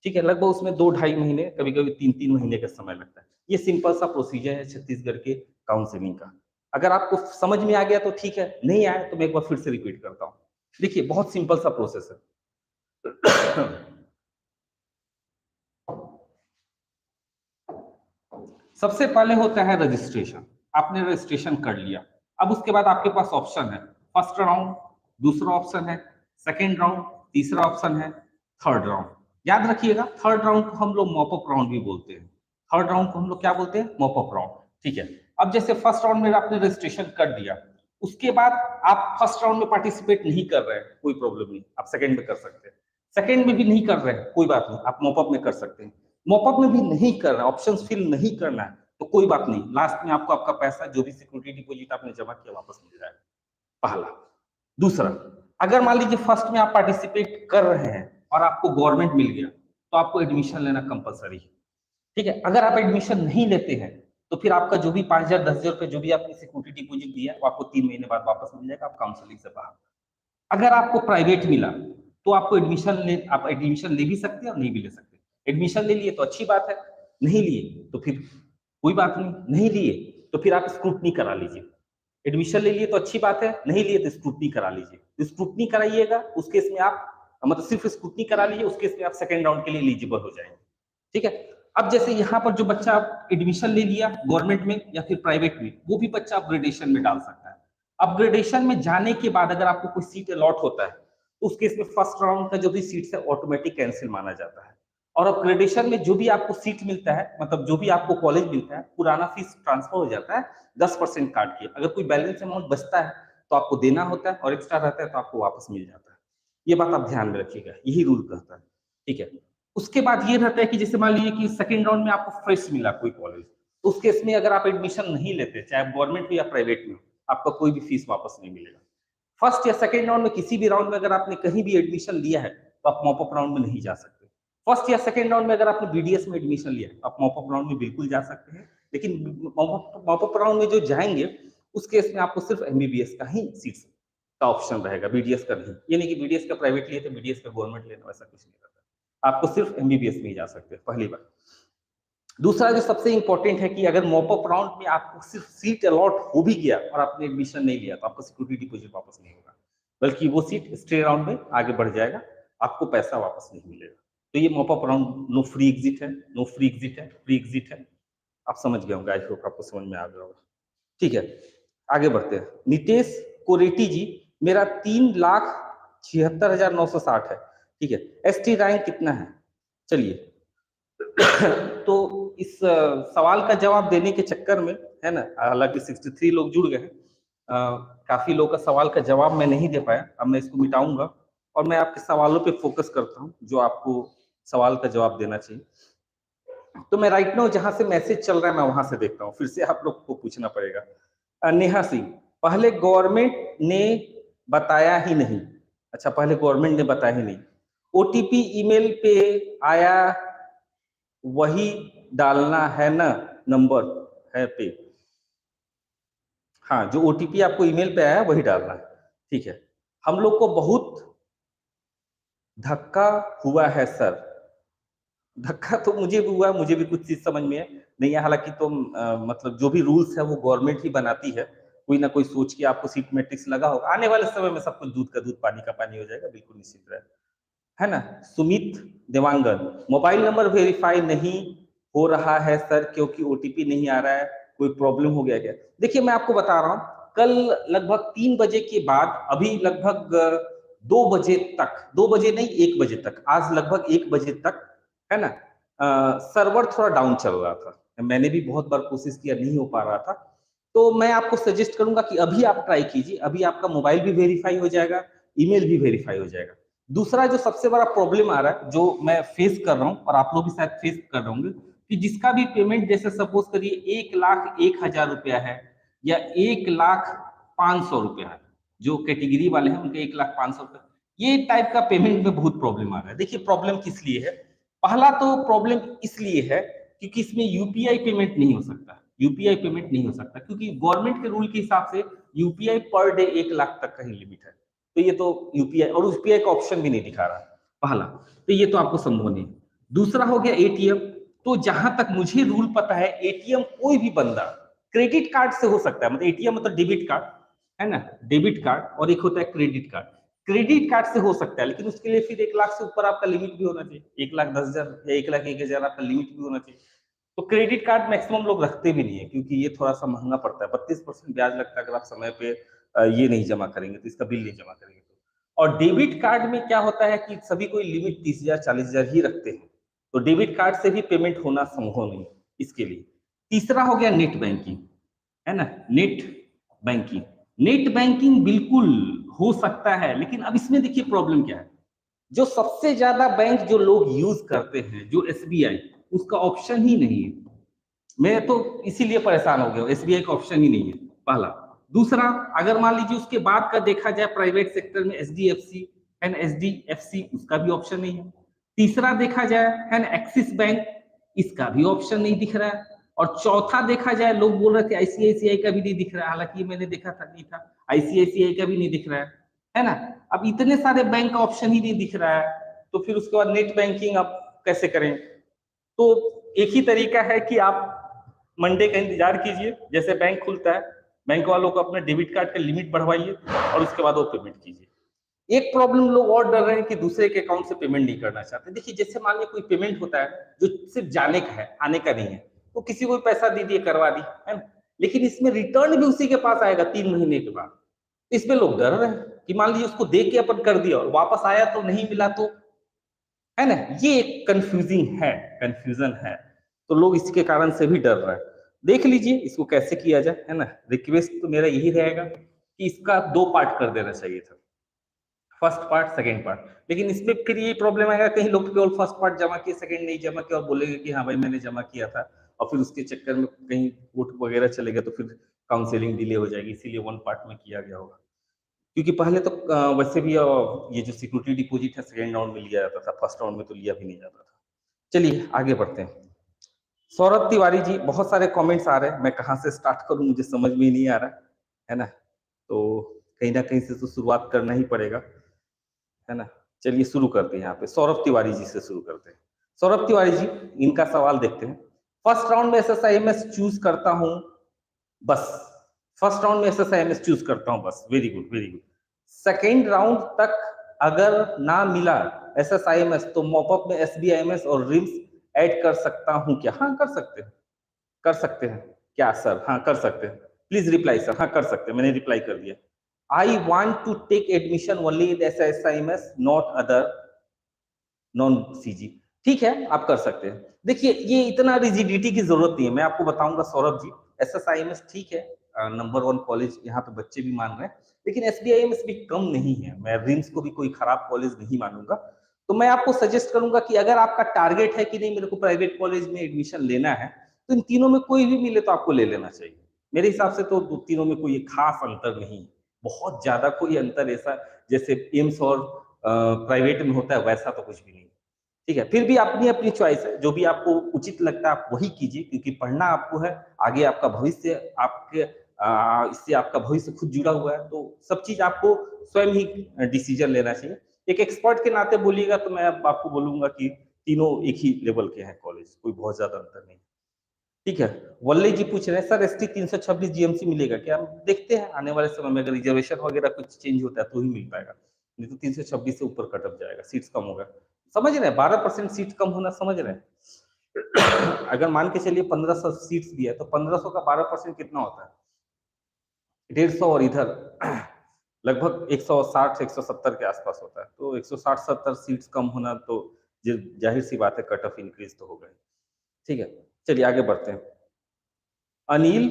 ठीक है। लगभग उसमें 2-2.5 महीने, कभी कभी 3-3 महीने का समय लगता है। ये सिंपल सा प्रोसीजर है छत्तीसगढ़ के काउंसलिंग का। अगर आपको समझ में आ गया तो ठीक है, नहीं आया तो मैं एक बार फिर से रिपीट करता हूँ। देखिए बहुत सिंपल सा प्रोसेस है। सबसे पहले होता है रजिस्ट्रेशन, आपने रजिस्ट्रेशन कर लिया, अब उसके बाद आपके पास ऑप्शन है फर्स्ट राउंड, दूसरा ऑप्शन है सेकेंड राउंड, तीसरा ऑप्शन है थर्ड राउंड। याद रखिएगा थर्ड राउंड को हम लोग मॉपअप राउंड भी बोलते हैं, थर्ड राउंड को हम लोग क्या बोलते हैं, मॉपअप राउंड, ठीक है। अब जैसे फर्स्ट राउंड में आपने रजिस्ट्रेशन कर दिया, उसके बाद आप फर्स्ट राउंड में पार्टिसिपेट नहीं कर रहे हैं, कोई प्रॉब्लम नहीं, आप सेकेंड में कर सकते हैं, सेकेंड में भी नहीं कर रहे हैं कोई बात नहीं, आप मॉपअप में कर सकते हैं, मॉपअप में भी नहीं करना, ऑप्शंस फिल नहीं करना है तो कोई बात नहीं, लास्ट में आपको आपका पैसा जो भी सिक्योरिटी डिपॉजिट आपने जमा किया वापस मिल जाएगा, पहला। दूसरा, अगर मान लीजिए फर्स्ट में आप पार्टिसिपेट कर रहे हैं और आपको गवर्नमेंट मिल गया तो आपको एडमिशन लेना कंपलसरी है, ठीक है। अगर आप एडमिशन नहीं लेते हैं तो फिर आपका जो भी 5,000 10,000 रुपए जो भी आपने सिक्योरिटी डिपॉजिट दिया वो आपको 3 महीने बाद वापस मिल जाएगा, आप काउंसलिंग से बाहर। अगर आपको प्राइवेट मिला तो आपको आप एडमिशन ले भी सकते हैं और नहीं भी ले सकते, एडमिशन ले लिए तो अच्छी बात है, नहीं लिए तो फिर कोई बात नहीं, नहीं लिए तो फिर आप स्क्रूटनी करा लीजिए, एडमिशन ले लिए तो अच्छी बात है, नहीं लिए तो स्क्रूटनी करा लीजिए, स्क्रूटनी कराइएगा उस केस में आप, मतलब सिर्फ स्क्रूटनी करा लीजिए, उस केस में आप सेकेंड राउंड के लिए एलिजिबल हो जाएंगे, ठीक है। अब जैसे यहाँ पर जो बच्चा एडमिशन ले लिया गवर्नमेंट में या फिर प्राइवेट में, वो भी बच्चा अपग्रेडेशन में डाल सकता है। अपग्रेडेशन में जाने के बाद अगर आपको कोई सीट अलॉट होता है तो उस केस में फर्स्ट राउंड का जो भी सीट है ऑटोमेटिक कैंसिल माना जाता है, और अपग्रेडेशन में जो भी आपको सीट मिलता है, मतलब जो भी आपको कॉलेज मिलता है, पुराना फीस ट्रांसफर हो जाता है 10% काट के, अगर कोई बैलेंस अमाउंट बचता है तो आपको देना होता है और एक्स्ट्रा रहता है तो आपको वापस मिल जाता है। ये बात आप ध्यान में रखिएगा, यही रूल कहता है, ठीक है। उसके बाद ये रहता है कि जैसे मान लीजिए कि सेकेंड राउंड में आपको फ्रेश मिला कोई कॉलेज, तो उस केस में अगर आप एडमिशन नहीं लेते, चाहे गवर्नमेंट हो या प्राइवेट में, आपका कोई भी फीस वापस नहीं मिलेगा। फर्स्ट या सेकेंड राउंड में किसी भी राउंड में अगर आपने कहीं भी एडमिशन लिया है तो आप मॉपअप राउंड में नहीं जा सकते। फर्स्ट या सेकेंड राउंड में अगर आपने बीडीएस में एडमिशन लिया है आप मॉपअप राउंड में बिल्कुल जा सकते हैं, लेकिन मॉपअप राउंड में जो जाएंगे उस केस में आपको सिर्फ एमबीबीएस का ही सीट्स का ऑप्शन रहेगा, बीडीएस का नहीं, ये नहीं कि बीडीएस का प्राइवेट लिए तो बीडीएस का गवर्नमेंट लेना, वैसा कुछ नहीं रहता, आपको सिर्फ एमबीबीएस में ही जा सकते हैं, पहली बात। दूसरा जो सबसे इंपॉर्टेंट है कि अगर मॉपअप राउंड में आपको सिर्फ सीट अलॉट हो भी गया और आपने एडमिशन नहीं लिया तो आपको सिक्योरिटी डिपॉजिट वापस नहीं होगा, बल्कि वो सीट स्टे राउंड में आगे बढ़ जाएगा, आपको पैसा वापस नहीं मिलेगा। तो ये mop up round no free exit है, नो फ्री एग्जिट है, फ्री एग्जिट है। आप समझ गए होंगे, आई होप आपको समझ में आ गया होगा। ठीक है, आगे बढ़ते हैं। नितेश कोरेटी जी, मेरा 3,76,960 है। ठीक है, एसटी रैंक कितना है? चलिए तो इस सवाल का जवाब देने के चक्कर में, है ना, हालांकि 63 लोग जुड़ गए हैं, काफी लोगों का सवाल का जवाब मैं नहीं दे पाया। अब मैं इसको मिटाऊंगा और मैं आपके सवालों पे फोकस करता हूं जो आपको सवाल का जवाब देना चाहिए। तो मैं राइट नाउ जहां से मैसेज चल रहा है मैं वहां से देखता हूँ, फिर से आप लोग को पूछना पड़ेगा। नेहा सिंह, पहले गवर्नमेंट ने बताया ही नहीं। अच्छा, पहले गवर्नमेंट ने बताया ही नहीं। ओटीपी ईमेल पे आया वही डालना है ना, नंबर है पे। हाँ, जो ओटीपी आपको ईमेल पे आया वही डालना है। ठीक है, हम लोग को बहुत धक्का हुआ है सर। धक्का तो मुझे भी हुआ, मुझे भी कुछ चीज समझ में नहीं है। हालांकि तो मतलब जो भी रूल्स है वो गवर्नमेंट ही बनाती है, कोई ना कोई सोच के आपको सीट मैट्रिक्स लगा होगा। आने वाले समय में सब कुछ दूध का दूध पानी का पानी हो जाएगा, बिल्कुल निश्चित रहे, है ना। Sumit Dewangan, mobile number verify नहीं हो रहा है सर क्योंकि ओटीपी नहीं आ रहा है, कोई प्रॉब्लम हो गया क्या? देखिए मैं आपको बता रहा हूँ, कल लगभग 3 बजे के बाद अभी लगभग 2 बजे तक, 2 बजे नहीं 1 बजे तक, आज लगभग 1 बजे तक, है ना, सर्वर थोड़ा डाउन चल रहा था। मैंने भी बहुत बार कोशिश किया, नहीं हो पा रहा था। तो मैं आपको सजेस्ट करूंगा कि अभी आप ट्राई कीजिए, अभी आपका मोबाइल भी वेरीफाई हो जाएगा, ईमेल भी वेरीफाई हो जाएगा। दूसरा जो सबसे बड़ा प्रॉब्लम आ रहा है, जो मैं फेस कर रहा हूँ और आप लोग भी शायद फेस कर रहे होंगे, कि जिसका भी पेमेंट जैसे सपोज करिए 1,01,000 रुपया है या 1,05,100 रुपया है, जो कैटेगरी वाले हैं उनके 1,05,100 रुपया, ये टाइप का पेमेंट में बहुत प्रॉब्लम आ रहा है। देखिए प्रॉब्लम किस लिए है? पहला तो प्रॉब्लम इसलिए है क्योंकि इसमें यूपीआई पेमेंट नहीं हो सकता। यूपीआई पेमेंट नहीं हो सकता क्योंकि गवर्नमेंट के रूल के हिसाब से यूपीआई पर डे 1 लाख तक का ही लिमिट है। तो ये तो यूपीआई, और यूपीआई का ऑप्शन भी नहीं दिखा रहा, पहला तो ये तो आपको संभव नहीं। दूसरा हो गया एटीएम। तो जहां तक मुझे रूल पता है, एटीएम कोई भी बंदा क्रेडिट कार्ड से हो सकता है, मतलब एटीएम मतलब डेबिट कार्ड, है ना, डेबिट कार्ड, और एक होता है क्रेडिट कार्ड। क्रेडिट कार्ड से हो सकता है, लेकिन उसके लिए फिर 1 लाख से ऊपर आपका लिमिट भी होना चाहिए, 1,10,000 या 1,01,000 आपका लिमिट भी होना चाहिए। तो क्रेडिट कार्ड मैक्सिमम लोग रखते भी नहीं है क्योंकि ये थोड़ा सा महंगा पड़ता है, 32% ब्याज लगता है अगर आप समय पे ये नहीं जमा करेंगे तो, इसका बिल नहीं जमा करेंगे तो। और डेबिट कार्ड में क्या होता है कि सभी कोई लिमिट 30,000 40,000 ही रखते हैं, तो डेबिट कार्ड से भी पेमेंट होना संभव नहीं इसके लिए। तीसरा हो गया नेट बैंकिंग, है ना, नेट बैंकिंग। नेट बैंकिंग बिल्कुल हो सकता है, लेकिन अब इसमें देखिए प्रॉब्लम क्या है। जो सबसे ज्यादा बैंक जो लोग यूज करते हैं, जो एसबीआई, उसका ऑप्शन ही नहीं है। मैं तो इसीलिए परेशान हो गया, एसबीआई का ऑप्शन ही नहीं है, पहला। दूसरा, अगर मान लीजिए उसके बाद का देखा जाए प्राइवेट सेक्टर में, एचडीएफसी एंड एचडीएफसी, उसका भी ऑप्शन नहीं है। तीसरा देखा जाए है ना एक्सिस बैंक, इसका भी ऑप्शन नहीं दिख रहा है। और चौथा देखा जाए, लोग बोल रहे थे आईसीआईसीआई का भी नहीं दिख रहा है, हालांकि मैंने देखा था नहीं था, आईसीआईसीआई का भी नहीं दिख रहा है ना। अब इतने सारे बैंक का ऑप्शन ही नहीं दिख रहा है, तो फिर उसके बाद नेट बैंकिंग आप कैसे करें? तो एक ही तरीका है कि आप मंडे का इंतजार कीजिए, जैसे बैंक खुलता है, बैंक वालों को अपने डेबिट कार्ड का लिमिट बढ़वाइए और उसके बाद वो पेमेंट कीजिए। एक प्रॉब्लम लोग और डर रहे हैं कि दूसरे के अकाउंट से पेमेंट नहीं करना चाहते। देखिए जैसे मान लीजिए कोई पेमेंट होता है जो सिर्फ जाने का है, आने का नहीं है, तो किसी को पैसा दे दिए, करवा दी, है ना, लेकिन इसमें रिटर्न भी उसी के पास आएगा 3 महीने के बाद। इसमें लोग डर रहे हैं कि मान लीजिए उसको दे के अपन कर दिया और वापस आया तो नहीं मिला तो, है ना, ये एक कंफ्यूजिंग है, कंफ्यूजन है। तो लोग इसके कारण से भी डर रहे हैं। देख लीजिए इसको कैसे किया जाए, है ना। रिक्वेस्ट तो मेरा यही रहेगा कि इसका 2 पार्ट कर देना चाहिए था, फर्स्ट पार्ट सेकंड पार्ट। लेकिन इसमें फिर ये प्रॉब्लम आएगा, कहीं लोग केवल फर्स्ट पार्ट जमा किए, सेकंड नहीं जमा किया और बोलेंगे कि हाँ भाई मैंने जमा किया था, और फिर उसके चक्कर में कहीं कोर्ट वगैरह चलेगा तो फिर काउंसलिंग डिले हो जाएगी, इसीलिए 1 पार्ट में किया गया होगा। क्योंकि पहले तो वैसे भी ये जो सिक्योरिटी डिपॉजिट है सेकेंड राउंड में लिया जाता था, फर्स्ट राउंड में तो लिया भी नहीं जाता था। चलिए आगे बढ़ते हैं। सौरभ तिवारी जी, बहुत सारे कमेंट्स आ रहे हैं, मैं कहाँ से स्टार्ट करूं मुझे समझ में ही नहीं आ रहा है ना, तो कहीं ना कहीं से तो शुरुआत करना ही पड़ेगा, है ना। चलिए शुरू करते हैं, यहाँ पे सौरभ तिवारी जी से शुरू करते हैं। सौरभ तिवारी जी, इनका सवाल देखते हैं। फर्स्ट राउंड में एसएसआईएमएस चूज करता हूं बस, फर्स्ट राउंड में एसएसआईएमएस चूज करता हूं बस, very good very good. Second round तक अगर ना मिला एसएसआईएमएस तो मॉपअप में एसबीआईएमएस और रिम्स ऐड कर सकता हूं क्या? हाँ कर सकते हैं, कर सकते हैं क्या सर? हाँ कर सकते हैं, प्लीज रिप्लाई सर। हाँ कर सकते हैं, मैंने रिप्लाई कर दिया। I want to take admission only in SIMS not other non CG. ठीक है, आप कर सकते हैं। देखिए ये इतना रिजिडिटी की जरूरत नहीं है, मैं आपको बताऊंगा सौरभ जी। SSIMS ठीक है, नंबर 1 कॉलेज यहाँ पे बच्चे भी मान रहे हैं, लेकिन SBIMS भी कम नहीं है। मैं रिम्स को भी कोई खराब कॉलेज नहीं मानूंगा। तो मैं आपको सजेस्ट करूंगा कि अगर आपका टारगेट है कि नहीं मेरे को प्राइवेट कॉलेज में एडमिशन लेना है, तो इन तीनों में कोई भी मिले तो आपको ले लेना चाहिए। मेरे हिसाब से तो तीनों में कोई खास अंतर नहीं है, बहुत ज्यादा कोई अंतर ऐसा जैसे एम्स और प्राइवेट में होता है वैसा तो कुछ भी नहीं। ठीक है, फिर भी अपनी अपनी चॉइस है, जो भी आपको उचित लगता है आप वही कीजिए, क्योंकि पढ़ना आपको है, आगे आपका भविष्य आपके इससे आपका भविष्य खुद जुड़ा हुआ है, तो सब चीज आपको स्वयं ही डिसीजन लेना चाहिए। एक एक्सपर्ट के नाते बोलिएगा तो मैं अब आपको बोलूंगा कि तीनों एक ही लेवल के हैं कॉलेज, कोई बहुत ज्यादा अंतर नहीं। ठीक है, वल्ली जी पूछ रहे हैं सर ST 326 GMC मिलेगा क्या? हम देखते हैं आने वाले समय में, अगर रिजर्वेशन वगैरह कुछ चेंज होता है तो ही मिल पाएगा, नहीं तो 326 से ऊपर कट ऑफ जाएगा, सीट्स कम होगा। समझ रहे हैं, 12% सीट कम होना समझ रहे हैं। अगर मान के चलिए 1500 सीट्स भी है तो 1500 का 12% कितना होता है? 150 और इधर लगभग 160 170 के आसपास होता है, तो 160-70 सीट्स कम होना तो जाहिर सी बात है कट ऑफ इंक्रीज तो होगा ही। ठीक है, चलिए आगे बढ़ते हैं। अनिल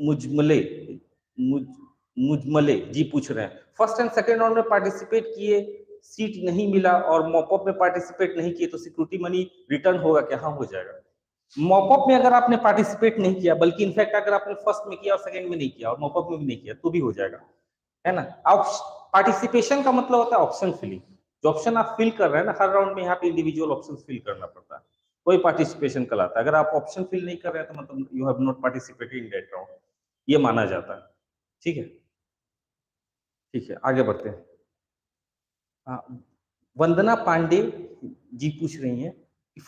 मुजमले मुज मुजमले जी पूछ रहे हैं फर्स्ट एंड सेकंड राउंड में पार्टिसिपेट किए, सीट नहीं मिला और मॉपअप में पार्टिसिपेट नहीं किए तो सिक्योरिटी मनी रिटर्न होगा क्या? हाँ हो जाएगा। मॉपअप में अगर आपने पार्टिसिपेट नहीं किया, बल्कि इनफैक्ट अगर आपने फर्स्ट में किया और सेकंड में नहीं किया और मॉपअप में भी नहीं किया तो भी हो जाएगा, है ना। पार्टिसिपेशन का मतलब होता है ऑप्शन फिलिंग, जो ऑप्शन आप फिल कर रहे हैं ना हर राउंड में, यहाँ पे इंडिविजुअल ऑप्शन फिल करना पड़ता है, कोई पार्टिसिपेशन कहलाता है। अगर आप ऑप्शन फिल नहीं कर रहे हैं तो मतलब you have not participated in that round, ये माना जाता है। ठीक है, ठीक है आगे बढ़ते हैं। हाँ, वंदना पांडे जी पूछ रही हैं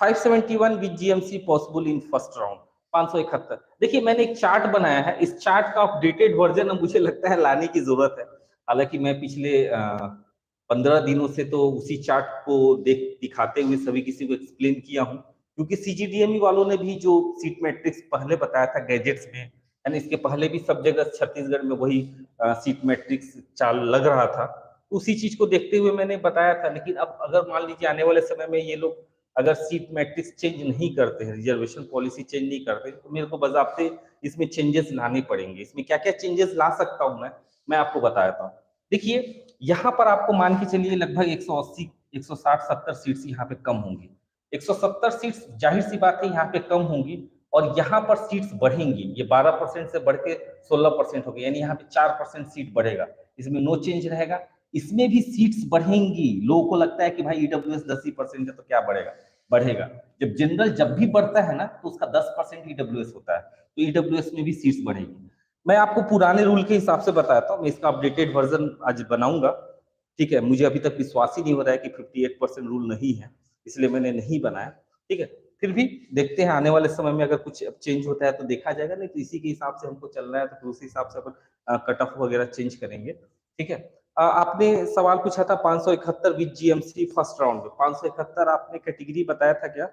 571 with GMC possible in first round 571। देखिए मैंने एक चार्ट बनाया है, इस चार्ट का अपडेटेड वर्जन अब मुझे लगता है लाने की जरूरत है। हालांकि मैं पिछले 15 दिनों से तो उसी चार्ट को दिखाते हुए सभी किसी को एक्सप्लेन किया हूँ, क्योंकि CGDME वालों ने भी जो सीट मैट्रिक्स पहले बताया था गैजेट्स में, यानी इसके पहले भी सब जगह छत्तीसगढ़ में वही सीट मैट्रिक्स चाल लग रहा था, उसी चीज को देखते हुए मैंने बताया था। लेकिन अब अगर मान लीजिए आने वाले समय में ये लोग अगर सीट मैट्रिक्स चेंज नहीं करते हैं, रिजर्वेशन पॉलिसी चेंज नहीं करते, तो मेरे को बजाते इसमें चेंजेस लाने पड़ेंगे। इसमें क्या क्या चेंजेस ला सकता हूं मैं आपको बताता हूँ। देखिए यहाँ पर आपको मान के चलिए लगभग 180 160 70 सीट्स यहाँ पे कम होंगी। 170 सीट्स जाहिर सी बात है यहाँ पे कम होंगी, और यहाँ पर सीट्स बढ़ेंगी, ये 12% से बढ़ के 16% हो गई, यानी यहाँ पे 4% सीट बढ़ेगा, इसमें नो चेंज रहेगा। इसमें भी सीट्स बढ़ेंगी, लोगों को लगता है कि भाई ईडब्ल्यूएस 10% है तो क्या बढ़ेगा, बढ़ेगा। जब जनरल जब भी बढ़ता है ना तो उसका 10% ईडब्ल्यूएस होता है, तो ईडब्ल्यूएस में भी सीट्स बढ़ेगी। मैं आपको पुराने रूल के हिसाब से बताता हूँ, मैं इसका अपडेटेड वर्जन आज बनाऊंगा। ठीक है, मुझे अभी तक विश्वास ही नहीं हो रहा है कि 58% रूल नहीं है, इसलिए मैंने नहीं बनाया। ठीक है, फिर भी देखते हैं आने वाले समय में अगर कुछ चेंज होता है तो देखा जाएगा, नहीं तो इसी के हिसाब से हमको चलना है, तो फिर उसी हिसाब से अपन कट ऑफ वगैरह चेंज करेंगे। ठीक है, आपने सवाल पूछा था 571 विद GMC फर्स्ट राउंड में, 571 आपने कैटेगरी बताया था क्या?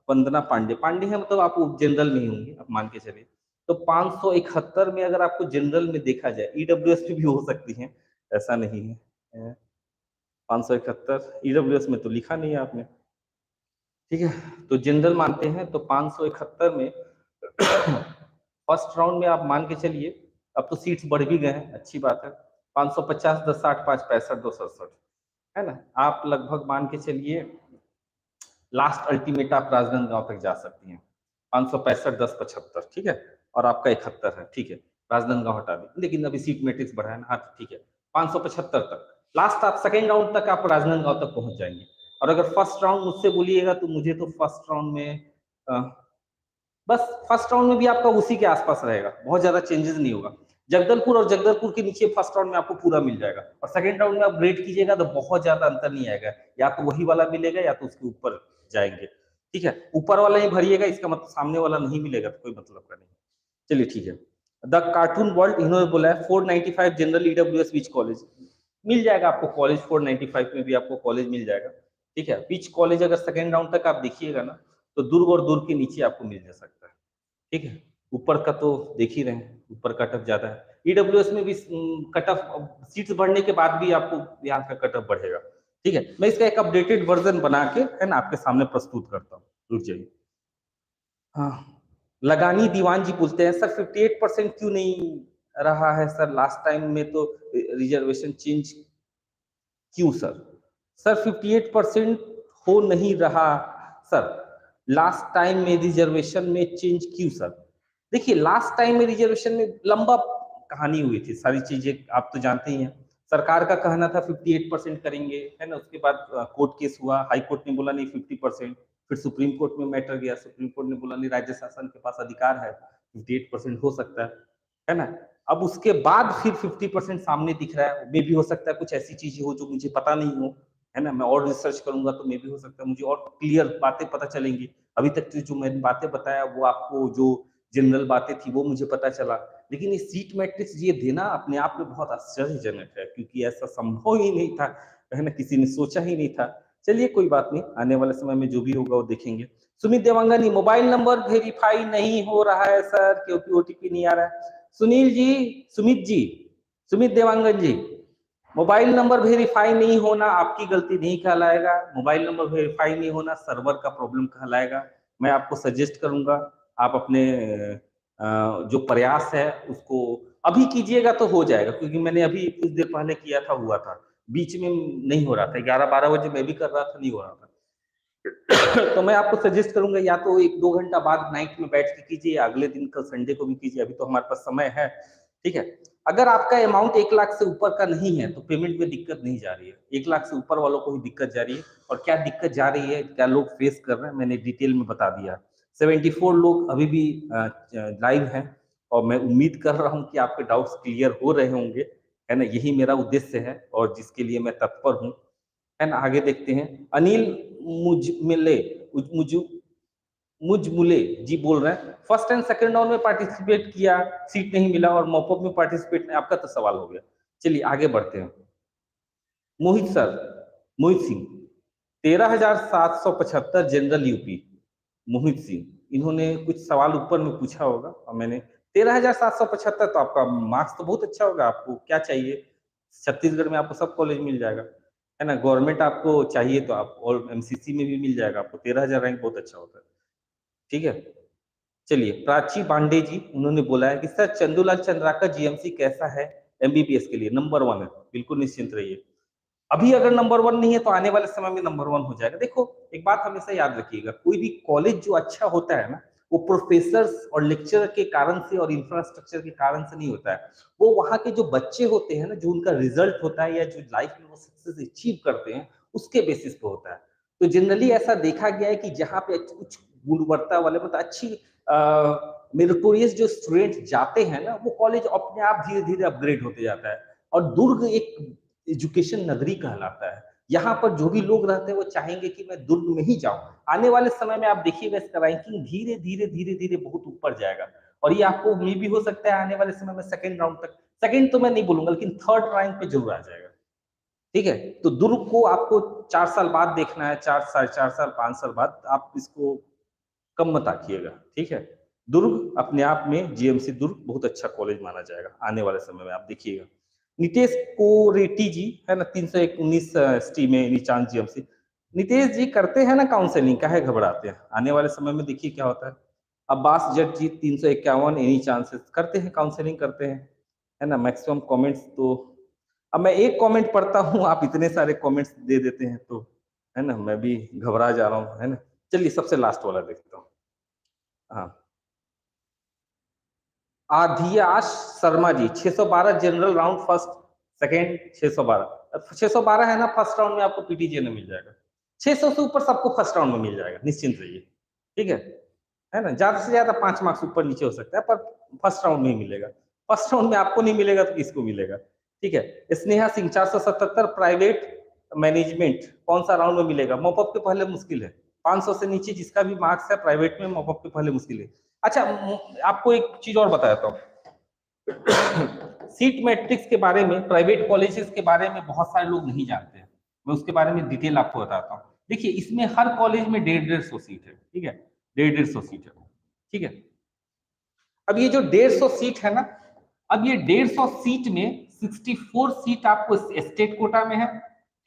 वंदना पांडे, पांडे है मतलब आप जनरल में ही होंगे, आप मान के चलिए। तो 571 में अगर आपको जनरल में देखा जाए, ईडब्ल्यूएस में भी हो सकती है, ऐसा नहीं है। 571 ईडब्ल्यूएस में तो लिखा नहीं है आपने। ठीक है, तो जनरल मानते हैं तो 571 में फर्स्ट राउंड में आप मान के चलिए, अब तो सीट्स बढ़ भी गए हैं, अच्छी बात है। 550 10 60 5 65 2 67, है ना। आप लगभग मान के चलिए लास्ट अल्टीमेट आप राजनांदगांव तक जा सकती हैं, 565 10 75, ठीक है, और आपका 71 है। ठीक है, राजनांदगांव हटा दी, लेकिन अभी सीट मैट्रिक्स बढ़ा है ना, हाँ ठीक है, 575 तक लास्ट, आप सेकेंड राउंड तक आप राजनांदगांव तक पहुंच जाएंगे। और अगर फर्स्ट राउंड मुझसे बोलिएगा तो मुझे तो फर्स्ट राउंड में बस फर्स्ट राउंड में भी आपका उसी के आसपास रहेगा, बहुत ज्यादा चेंजेस नहीं होगा। जगदलपुर और जगदलपुर के नीचे फर्स्ट राउंड में आपको पूरा मिल जाएगा, और सेकंड राउंड में आप रेट कीजिएगा तो बहुत ज्यादा अंतर नहीं आएगा, या तो वही वाला मिलेगा या तो उसके ऊपर जाएंगे। ठीक है, ऊपर वाला ही भरिएगा, इसका मतलब सामने वाला नहीं मिलेगा तो कोई मतलब का नहीं। चलिए ठीक है, द कार्टून वर्ल्ड इन्होंने बोला है 495 जनरल ईडब्ल्यूएस विच कॉलेज, मिल जाएगा आपको कॉलेज, 495 में भी आपको कॉलेज मिल जाएगा। ठीक है, विच कॉलेज अगर सेकंड राउंड तक आप देखिएगा ना, तो दुर्ग और दुर्ग के नीचे आपको मिल जा सकता है, ठीक है। ऊपर का तो देख ही रहे हैं, ऊपर कट ऑफ ज्यादा है। ईडब्ल्यूएस में भी कट ऑफ सीट्स बढ़ने के बाद भी आपको यहाँ का कट ऑफ बढ़ेगा, ठीक है। मैं इसका एक अपडेटेड वर्जन बना के है ना आपके सामने प्रस्तुत करता हूँ, रुक जाइए। हाँ, लगानी दीवान जी पूछते हैं सर 58% क्यों नहीं रहा है सर, लास्ट टाइम में तो रिजर्वेशन चेंज क्यों सर? सर 58% हो नहीं रहा सर, लास्ट टाइम में रिजर्वेशन में चेंज क्यों सर? देखिए लास्ट टाइम में रिजर्वेशन में लंबा कहानी हुई थी, सारी चीजें आप तो जानते ही हैं। सरकार का कहना था 58% करेंगे, है ना। उसके बाद कोर्ट केस हुआ, हाई कोर्ट ने बोला नहीं 50%, फिर सुप्रीम कोर्ट में मैटर गया, सुप्रीम कोर्ट ने बोला नहीं राज्य शासन के पास अधिकार है, 58% हो सकता है ना। अब उसके बाद फिर 50% सामने दिख रहा है, मे भी हो सकता है कुछ ऐसी चीजें हो जो मुझे पता नहीं हो, है ना। मैं और रिसर्च करूंगा तो मे भी हो सकता है मुझे और क्लियर बातें पता चलेंगी। अभी तक जो मैंने बातें बताया वो आपको जो जनरल बातें थी वो मुझे पता चला, लेकिन ये सीट मैट्रिक्स ये देना अपने आप में बहुत आश्चर्यजनक है, क्योंकि ऐसा संभव ही नहीं था, है ना, किसी ने सोचा ही नहीं था। चलिए कोई बात नहीं, आने वाले समय में जो भी होगा वो देखेंगे। सुमित देवांगनी, मोबाइल नंबर वेरीफाई नहीं हो रहा है सर क्योंकि ओटीपी नहीं आ रहा है। सुनील जी, सुमित जी, सुमित देवांगन जी, मोबाइल नंबर वेरीफाई नहीं होना आपकी गलती नहीं कहलाएगा, मोबाइल नंबर वेरीफाई नहीं होना सर्वर का प्रॉब्लम कहलाएगा। मैं आपको सजेस्ट करूंगा आप अपने जो प्रयास है उसको अभी कीजिएगा तो हो जाएगा, क्योंकि मैंने अभी कुछ देर पहले किया था, हुआ था, बीच में नहीं हो रहा था, 11-12 बजे मैं भी कर रहा था, नहीं हो रहा था। तो मैं आपको सजेस्ट करूंगा या तो 1-2 घंटा बाद नाइट में बैठ के कीजिए, या अगले दिन कल संडे को भी कीजिए, अभी तो हमारे पास समय है, ठीक है। अगर आपका अमाउंट 1 लाख से ऊपर का नहीं है तो पेमेंट में दिक्कत नहीं जा रही है, 1 लाख से ऊपर वालों को ही दिक्कत जा रही है। और क्या दिक्कत जा रही है, क्या लोग फेस कर रहे हैं, मैंने डिटेल में बता दिया। 74 लोग अभी भी लाइव हैं, और मैं उम्मीद कर रहा हूं कि आपके डाउट्स क्लियर हो रहे होंगे, है ना। यही मेरा उद्देश्य है और जिसके लिए मैं तत्पर हूँ, है ना। आगे देखते हैं। अनिल मुझमिले मुझ मुझमुले जी बोल रहे हैं फर्स्ट एंड सेकंड राउंड में पार्टिसिपेट किया, सीट नहीं मिला, और मॉपअप में पार्टिसिपेट नहीं, आपका तो सवाल हो गया। चलिए आगे बढ़ते हैं। मोहित sir, Mohit Singh, 13,775 general UP, Mohit Singh, इन्होंने कुछ सवाल ऊपर में पूछा होगा और मैंने 13,775, तो आपका मार्क्स तो बहुत अच्छा होगा। आपको क्या चाहिए, छत्तीसगढ़ में आपको सब कॉलेज मिल जाएगा, है ना। गवर्नमेंट आपको चाहिए तो आप और एमसीसी में भी मिल जाएगा आपको, 13,000 रैंक बहुत अच्छा होता है, ठीक है। चलिए प्राची पांडे जी, उन्होंने बोला है कि सर चंदूलाल चंद्राकर जीएमसी कैसा है एमबीबीएस के लिए, नंबर 1 है, बिल्कुल निश्चिंत रहिए। अभी अगर नंबर 1 नहीं है तो आने वाले समय में नंबर 1 हो जाएगा। देखो एक बात हमेशा याद रखिएगा, कोई भी कॉलेज जो अच्छा होता है ना, वो प्रोफेसर्स और लेक्चरर के कारण से और इंफ्रास्ट्रक्चर के कारण से नहीं होता है, वो वहाँ के जो बच्चे होते हैं ना, जो उनका रिजल्ट होता है या जो लाइफ में वो सक्सेस अचीव करते हैं, उसके बेसिस पे होता है। तो जनरली ऐसा देखा गया है कि जहाँ पे उच्च गुणवत्ता वाले मतलब अच्छी मेरिटोरियस जो स्टूडेंट जाते हैं ना, वो कॉलेज अपने आप धीरे धीरे अपग्रेड होते जाता है। और दुर्ग एक एजुकेशन नगरी कहलाता है, यहाँ पर जो भी लोग रहते हैं वो चाहेंगे कि मैं दुर्ग में ही जाऊं। आने वाले समय में आप देखिएगा इसका रैंकिंग धीरे धीरे धीरे धीरे बहुत ऊपर जाएगा, और ये आपको उम्मीद भी हो सकता है आने वाले समय में सेकंड राउंड तक, सेकंड तो मैं नहीं बोलूंगा लेकिन थर्ड रैंक पे जरूर आ जाएगा, ठीक है। तो दुर्ग को आपको 4 साल बाद देखना है, 4 साल 4 साल 5 साल बाद, आप इसको कम मत आंकिएगा, ठीक है। दुर्ग अपने आप में जीएमसी दुर्ग बहुत अच्छा कॉलेज माना जाएगा आने वाले समय में, आप देखिएगा। नितेश कोरेटी जी, है ना, 319 एसटी में नीचांग जीएमसी। नितेश जी करते हैं ना काउंसलिंग, काहे घबराते हैं, आने वाले समय में देखिए क्या होता है। अब्बास जट जी 351 एनी चांसेस, करते हैं काउंसलिंग करते हैं, है ना। मैक्सिमम कमेंट्स तो अब मैं एक कमेंट पढ़ता हूँ, आप इतने सारे कमेंट्स दे देते हैं तो, है ना, मैं भी घबरा जा रहा हूँ, है ना। चलिए सबसे लास्ट वाला देखता हूँ। हाँ, आधियाश Sharma ji 612 general round first second 612, 612 है ना, फर्स्ट राउंड में आपको पीटीजे में मिल जाएगा। 600 से ऊपर सबको फर्स्ट राउंड में मिल जाएगा, निश्चिंत रहिए, ठीक है ना। ज्यादा से ज्यादा 5 मार्क्स ऊपर नीचे हो सकता है, पर फर्स्ट राउंड में ही मिलेगा। फर्स्ट राउंड में आपको नहीं मिलेगा तो किसको मिलेगा, ठीक है। स्नेहा सिंह 477 प्राइवेट मैनेजमेंट, कौन सा राउंड में मिलेगा, मॉपअप के पहले मुश्किल है, 500 से नीचे जिसका भी मार्क्स है प्राइवेट में मॉपअप के पहले मुश्किल है। अच्छा आपको एक चीज और बताता हूँ, सीट मैट्रिक्स के बारे में प्राइवेट कॉलेजेस के बारे में बहुत सारे लोग नहीं जानते हैं, मैं उसके बारे में डिटेल आपको बताता हूँ। देखिए इसमें हर कॉलेज में 150-150 सीट है, ठीक है, 150-150 सीट है, ठीक है। अब ये जो 150 सीट है ना, अब ये 150 सीट में 64 सीट आपको स्टेट कोटा में है,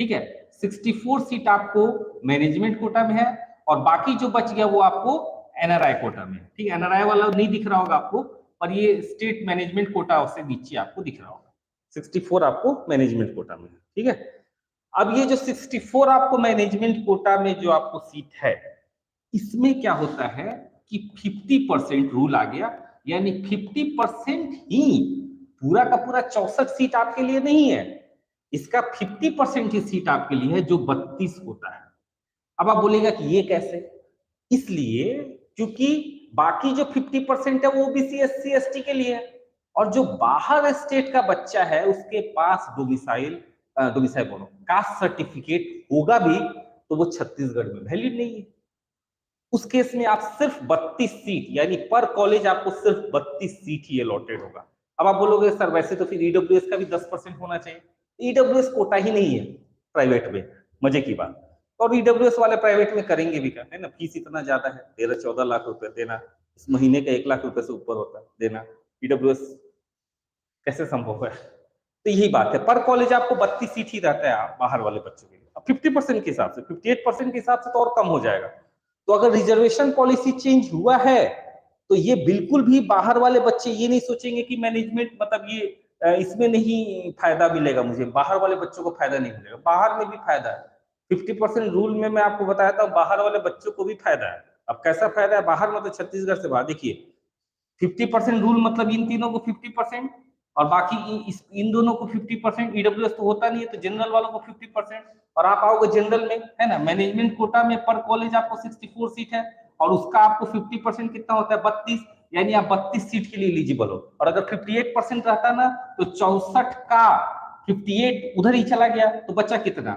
ठीक है, 64 सीट आपको मैनेजमेंट कोटा में है, और बाकी जो बच गया वो आपको एनआरआई कोटा में है, ठीक है। एनआरआई वाला नहीं दिख रहा होगा आपको, और ये स्टेट मैनेजमेंट कोटा से नीचे आपको दिख रहा होगा। 64 आपको मैनेजमेंट कोटा में है, ठीक है। अब ये जो 64 आपको मैनेजमेंट कोटा में जो आपको सीट है, इसमें क्या होता है कि 50% रूल आ गया, यानी 50% ही, पूरा का पूरा 64 सीट आपके लिए नहीं है, इसका 50% ही सीट आपके लिए है, जो 32 होता है। अब आप बोलेगा कि ये कैसे? इसलिए क्योंकि बाकी जो 50% है वो ओबीसी एससी एसटी के लिए है, और जो बाहर स्टेट का बच्चा है उसके पास डोमिसाइल बोलो कास्ट सर्टिफिकेट होगा भी, तो वो छत्तीसगढ़ में वैलिड नहीं है। उस केस में आप सिर्फ 32 सीट, यानी पर कॉलेज आपको सिर्फ 32 सीट ही अलॉटेड होगा। अब आप बोलोगे सर वैसे तो फिर ईडब्ल्यूएस का भी 10% होना चाहिए। ईडब्ल्यूएस कोटा ही नहीं है प्राइवेट में, मजे की बात। और ईडब्ल्यूएस वाले प्राइवेट में करेंगे भी क्या, है ना, फीस इतना ज्यादा है, 13-14 लाख रुपए देना, इस महीने का 1 लाख रुपए से ऊपर होता है देना, ईडब्ल्यूएस कैसे संभव है? तो यही बात है, पर कॉलेज आपको 32 सीट ही रहता है बाहर वाले बच्चों के लिए। अब 50% के हिसाब से, 58% के हिसाब से तो और कम हो जाएगा। तो अगर रिजर्वेशन पॉलिसी चेंज हुआ है, तो ये बिल्कुल भी बाहर वाले बच्चे ये नहीं सोचेंगे कि मैनेजमेंट मतलब ये इसमें नहीं फायदा मिलेगा मुझे, बाहर वाले बच्चों को फायदा नहीं मिलेगा। बाहर में भी फायदा है, 50% रूल में मैं आपको बताया था, बाहर वाले बच्चों को भी फायदा है। अब कैसा फायदा है बाहर, मतलब छत्तीसगढ़ से बाहर, देखिए 50% रूल मतलब इन तीनों को 50%, और बाकी इन दोनों को 50%। ईडब्ल्यूएस तो होता नहीं है, तो जनरल वालों को 50%। और आप आओगे जनरल में, है ना, मैनेजमेंट कोटा में पर कॉलेज आपको 64 सीट है, और उसका आपको 50% कितना होता है, 32, यानी आप 32 सीट के लिए एलिजिबल हो। और अगर 58% रहता ना, तो 64 का 58 उधर ही चला गया, तो बचा कितना,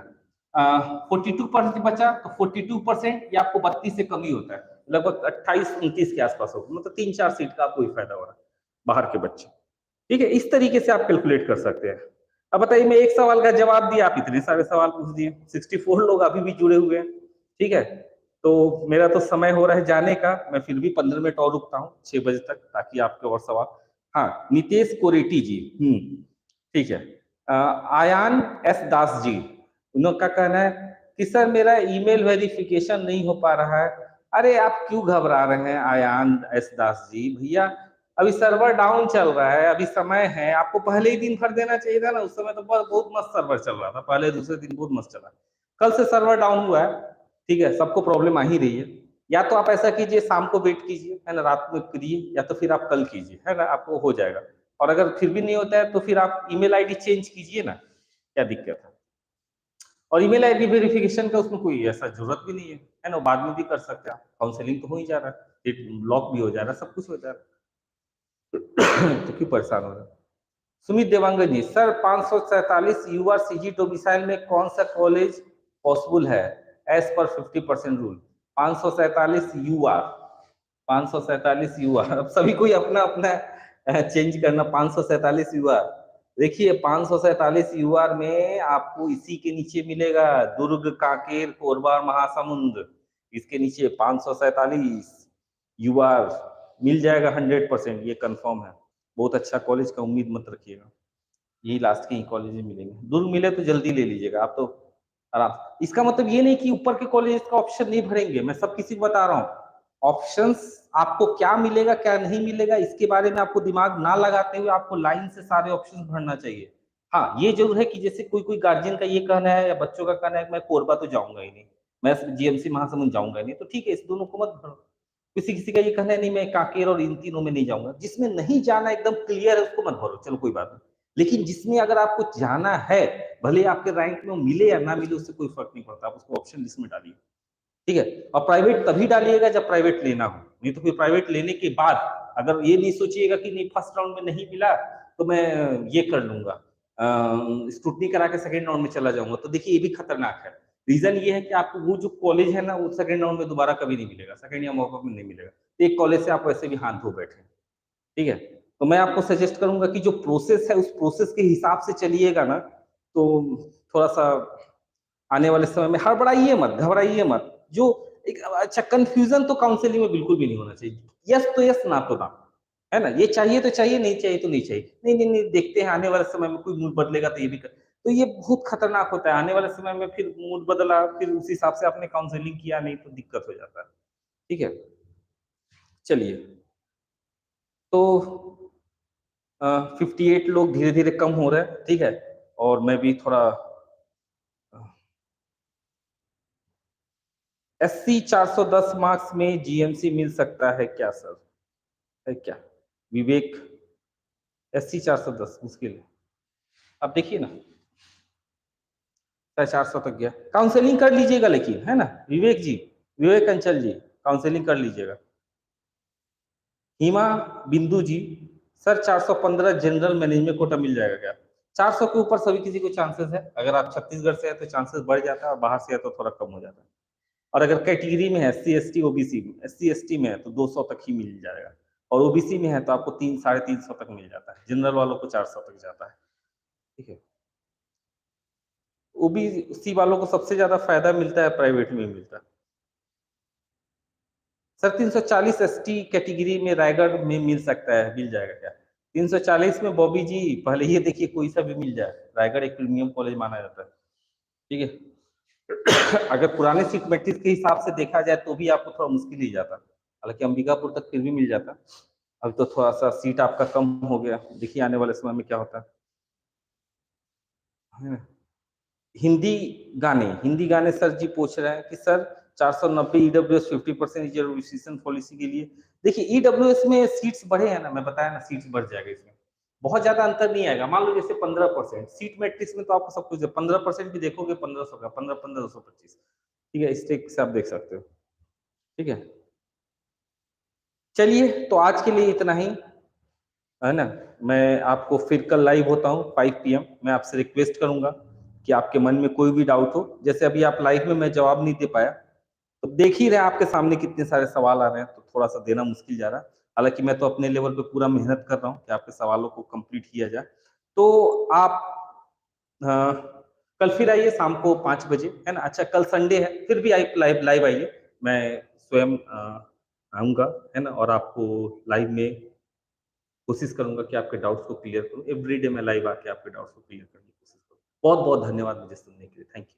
42% बचा। तो 42% ये आपको 32 से कम ही होता है, लगभग 28-29 के आसपास होगा, मतलब 3-4 सीट का आपको ही फायदा हो रहा है बाहर के बच्चे, ठीक है। इस तरीके से आप कैलकुलेट कर सकते हैं। अब बताइए, मैं एक सवाल का जवाब दिया, आप इतने सारे सवाल पूछ दिए, 64 लोग अभी भी जुड़े हुए हैं, ठीक है। तो मेरा तो समय हो रहा है जाने का, मैं फिर भी 15 मिनट और रुकता हूँ 6 बजे तक, ताकि आपके और सवाल। हाँ, नितेश कोरेटी जी, ठीक है। आयान एस दास जी, उनका कहना है कि सर मेरा ईमेल वेरिफिकेशन नहीं हो पा रहा है। अरे आप क्यों घबरा रहे हैं आयान एस दास जी, भैया अभी सर्वर डाउन चल रहा है, अभी समय है, आपको पहले ही दिन भर देना चाहिए था ना। उस समय तो बहुत मस्त सर्वर चल रहा था, पहले दूसरे दिन बहुत मस्त चला। कल से सर्वर डाउन हुआ है, ठीक है, सबको प्रॉब्लम आ ही रही है। या तो आप ऐसा कीजिए, शाम को वेट कीजिए, है ना, रात में करिए, या तो फिर आप कल कीजिए, है ना, आपको हो जाएगा। और अगर फिर भी नहीं होता है, तो फिर आप ईमेल आईडी चेंज कीजिए ना, क्या दिक्कत है। और ईमेल आईडी वेरिफिकेशन का उसमें कोई ऐसा जरूरत भी नहीं है ना, बाद में भी कर सकते हैं आप, काउंसलिंग तो हो ही जा रहा है, ब्लॉक भी हो जा रहा है, सब कुछ हो जा रहा है। तो क्यों परेशान हो रहा है? सुमित देवांगन जी, सर 547 यूआर सीजी डोमिसाइल में कौन सा कॉलेज पॉसिबल है एज पर 50% रूल? 547 यूआर, 547 यूआर, अब सभी कोई अपना अपना चेंज करना। 547 यूआर, देखिए 547 यूआर में आपको इसी के नीचे मिलेगा, दुर्ग, कांकेर, कोरबा, महासमुंद, इसके नीचे 547 यूआर मिल जाएगा 100%, ये कंफर्म है। बहुत अच्छा कॉलेज का उम्मीद मत रखिएगा, यही लास्ट के ही कॉलेज में मिलेंगे। दूर मिले तो जल्दी ले लीजिएगा आप तो आराम। इसका मतलब ये नहीं कि ऊपर के कॉलेज का ऑप्शन नहीं भरेंगे, मैं सब किसी को बता रहा हूँ। ऑप्शंस आपको क्या मिलेगा क्या नहीं मिलेगा इसके बारे में आपको दिमाग ना लगाते हुए आपको लाइन से सारे ऑप्शन भरना चाहिए। हाँ, ये जरूर है कि जैसे कोई कोई गार्जियन का ये कहना है या बच्चों का कहना है मैं कोरबा तो जाऊंगा ही नहीं, मैं जीएमसी महासमुंद जाऊंगा ही नहीं, तो ठीक है, इस दोनों को मत भरो। किसी किसी का ये कहना है नहीं मैं कांकेर और इन तीनों में नहीं जाऊंगा, जिसमें नहीं जाना एकदम क्लियर है उसको मत भरो, चलो कोई बात नहीं। लेकिन जिसमें अगर आपको जाना है, भले आपके रैंक में मिले या ना मिले, उससे कोई फर्क नहीं पड़ता, आप उसको ऑप्शन लिस्ट में डालिए, ठीक है। और प्राइवेट तभी डालिएगा जब प्राइवेट लेना हो, नहीं तो फिर प्राइवेट लेने के बाद अगर ये नहीं सोचिएगा कि नहीं फर्स्ट राउंड में नहीं मिला तो मैं ये कर लूंगा, स्क्रूटनी करा के सेकेंड राउंड में चला जाऊंगा, तो देखिए ये भी खतरनाक है। रीजन ये है कि आपको वो जो कॉलेज है ना, वो सेकेंड राउंड में दोबारा कभी नहीं मिलेगा, सेकेंड या मौका में नहीं मिलेगा। तो एक कॉलेज से आप वैसे भी हाथ धो बैठे, ठीक है। तो मैं आपको सजेस्ट करूंगा कि जो प्रोसेस है उस प्रोसेस के हिसाब से चलिएगा ना, तो थोड़ा सा आने वाले समय में हड़बड़ाइए मत, घबराइए मत। जो एक अच्छा कंफ्यूजन तो काउंसलिंग में बिल्कुल भी नहीं होना चाहिए। यस तो यस, ना तो ना। है ना? ये चाहिए तो चाहिए, नहीं चाहिए तो नहीं चाहिए। नहीं, नहीं, नहीं, देखते हैं आने वाले समय में कोई मूड बदलेगा तो ये भी कर, तो ये बहुत खतरनाक होता है। आने वाले समय में फिर मूड बदला, फिर उस हिसाब से आपने काउंसलिंग किया नहीं तो दिक्कत हो जाता है। ठीक है? चलिए, तो 58 लोग धीरे-धीरे कम हो रहे हैं, ठीक है? और मैं भी थोड़ा एससी 410 मार्क्स में जीएमसी मिल सकता है क्या सर? है क्या? विवेक, एससी 410 मुश्किल है। अब देखिए ना, 450 तक गया। काउंसलिंग कर लीजिएगा लेकिन, है ना? विवेक जी, विवेक अंचल जी, काउंसलिंग कर लीजिएगा। हिमा बिंदु जी, सर 415 जनरल मैनेजमेंट कोटा मिल जाएगा क्या? 400 के ऊपर सभी किसी को चांसेस है। अगर आप छत्तीसगढ़ से हैं तो चांसेस बढ़ जाता है, और बाहर से है तो थोड़ा कम हो जाता है। और अगर कैटेगरी में है, SC ST OBC, SC ST में है तो 200 तक ही मिल जाएगा, और ओबीसी में है तो आपको 3 साढ़े 300 तक मिल जाता है। जनरल वालों को 400 तक जाता है। ठीक है? ओबीसी वालों को सबसे ज्यादा फायदा मिलता है, प्राइवेट में मिलता है। सर 340 एसटी कैटेगरी में रायगढ़ में मिल सकता है, मिल जाएगा क्या? 340 में बॉबी जी पहले ये देखिए कोई सा भी मिल जाए, रायगढ़ एक प्रीमियम कॉलेज माना जाता है। ठीक है? अगर पुराने सीट मैट्रिक्स के हिसाब से देखा जाए तो भी आपको थोड़ा मुश्किल ही जाता, हालांकि अंबिकापुर तक फिर भी मिल जाता। अब तो थोड़ा सा सीट आपका कम हो गया, देखिए आने वाले समय में क्या होता है। हिंदी गाने सर जी पूछ रहे हैं कि सर 490 ईडब्ल्यूएस 50% रिजर्वेशन पॉलिसी के लिए। देखिए ईडब्ल्यूएस में सीट्स बढ़े हैं ना, मैं बताया ना, सीट्स बढ़ जाएगा इसमें, बहुत ज्यादा अंतर नहीं आएगा। मान लो जैसे 15% सीट मैट्रिक्स में तो आपको सब कुछ 15% भी देखोगे 1500 का, 15-15-225। ठीक है, इस ट्रिक से आप देख सकते हो। ठीक है, चलिए तो आज के लिए इतना ही, है ना? मैं आपको फिर कल लाइव होता हूँ 5 PM। मैं आपसे रिक्वेस्ट करूंगा कि आपके मन में कोई भी डाउट हो, जैसे अभी आप लाइव में मैं जवाब नहीं दे पाया, तो देख ही रहे हैं आपके सामने कितने सारे सवाल आ रहे हैं, तो थोड़ा सा देना मुश्किल जा रहा है। हालांकि मैं तो अपने लेवल पे पूरा मेहनत कर रहा हूँ कि आपके सवालों को कंप्लीट किया जाए। तो आप कल फिर आइए शाम को 5 बजे, है ना? अच्छा कल संडे है, फिर भी आई लाइव लाइव आइए, मैं स्वयं आऊंगा, है ना? और आपको लाइव में कोशिश करूंगा कि आपके डाउट्स को क्लियर करूं। एवरीडे मैं लाइव आके आपके डाउट्स को क्लियर करने की कोशिश करूँ। बहुत बहुत धन्यवाद मुझे सुनने के लिए। Thank you.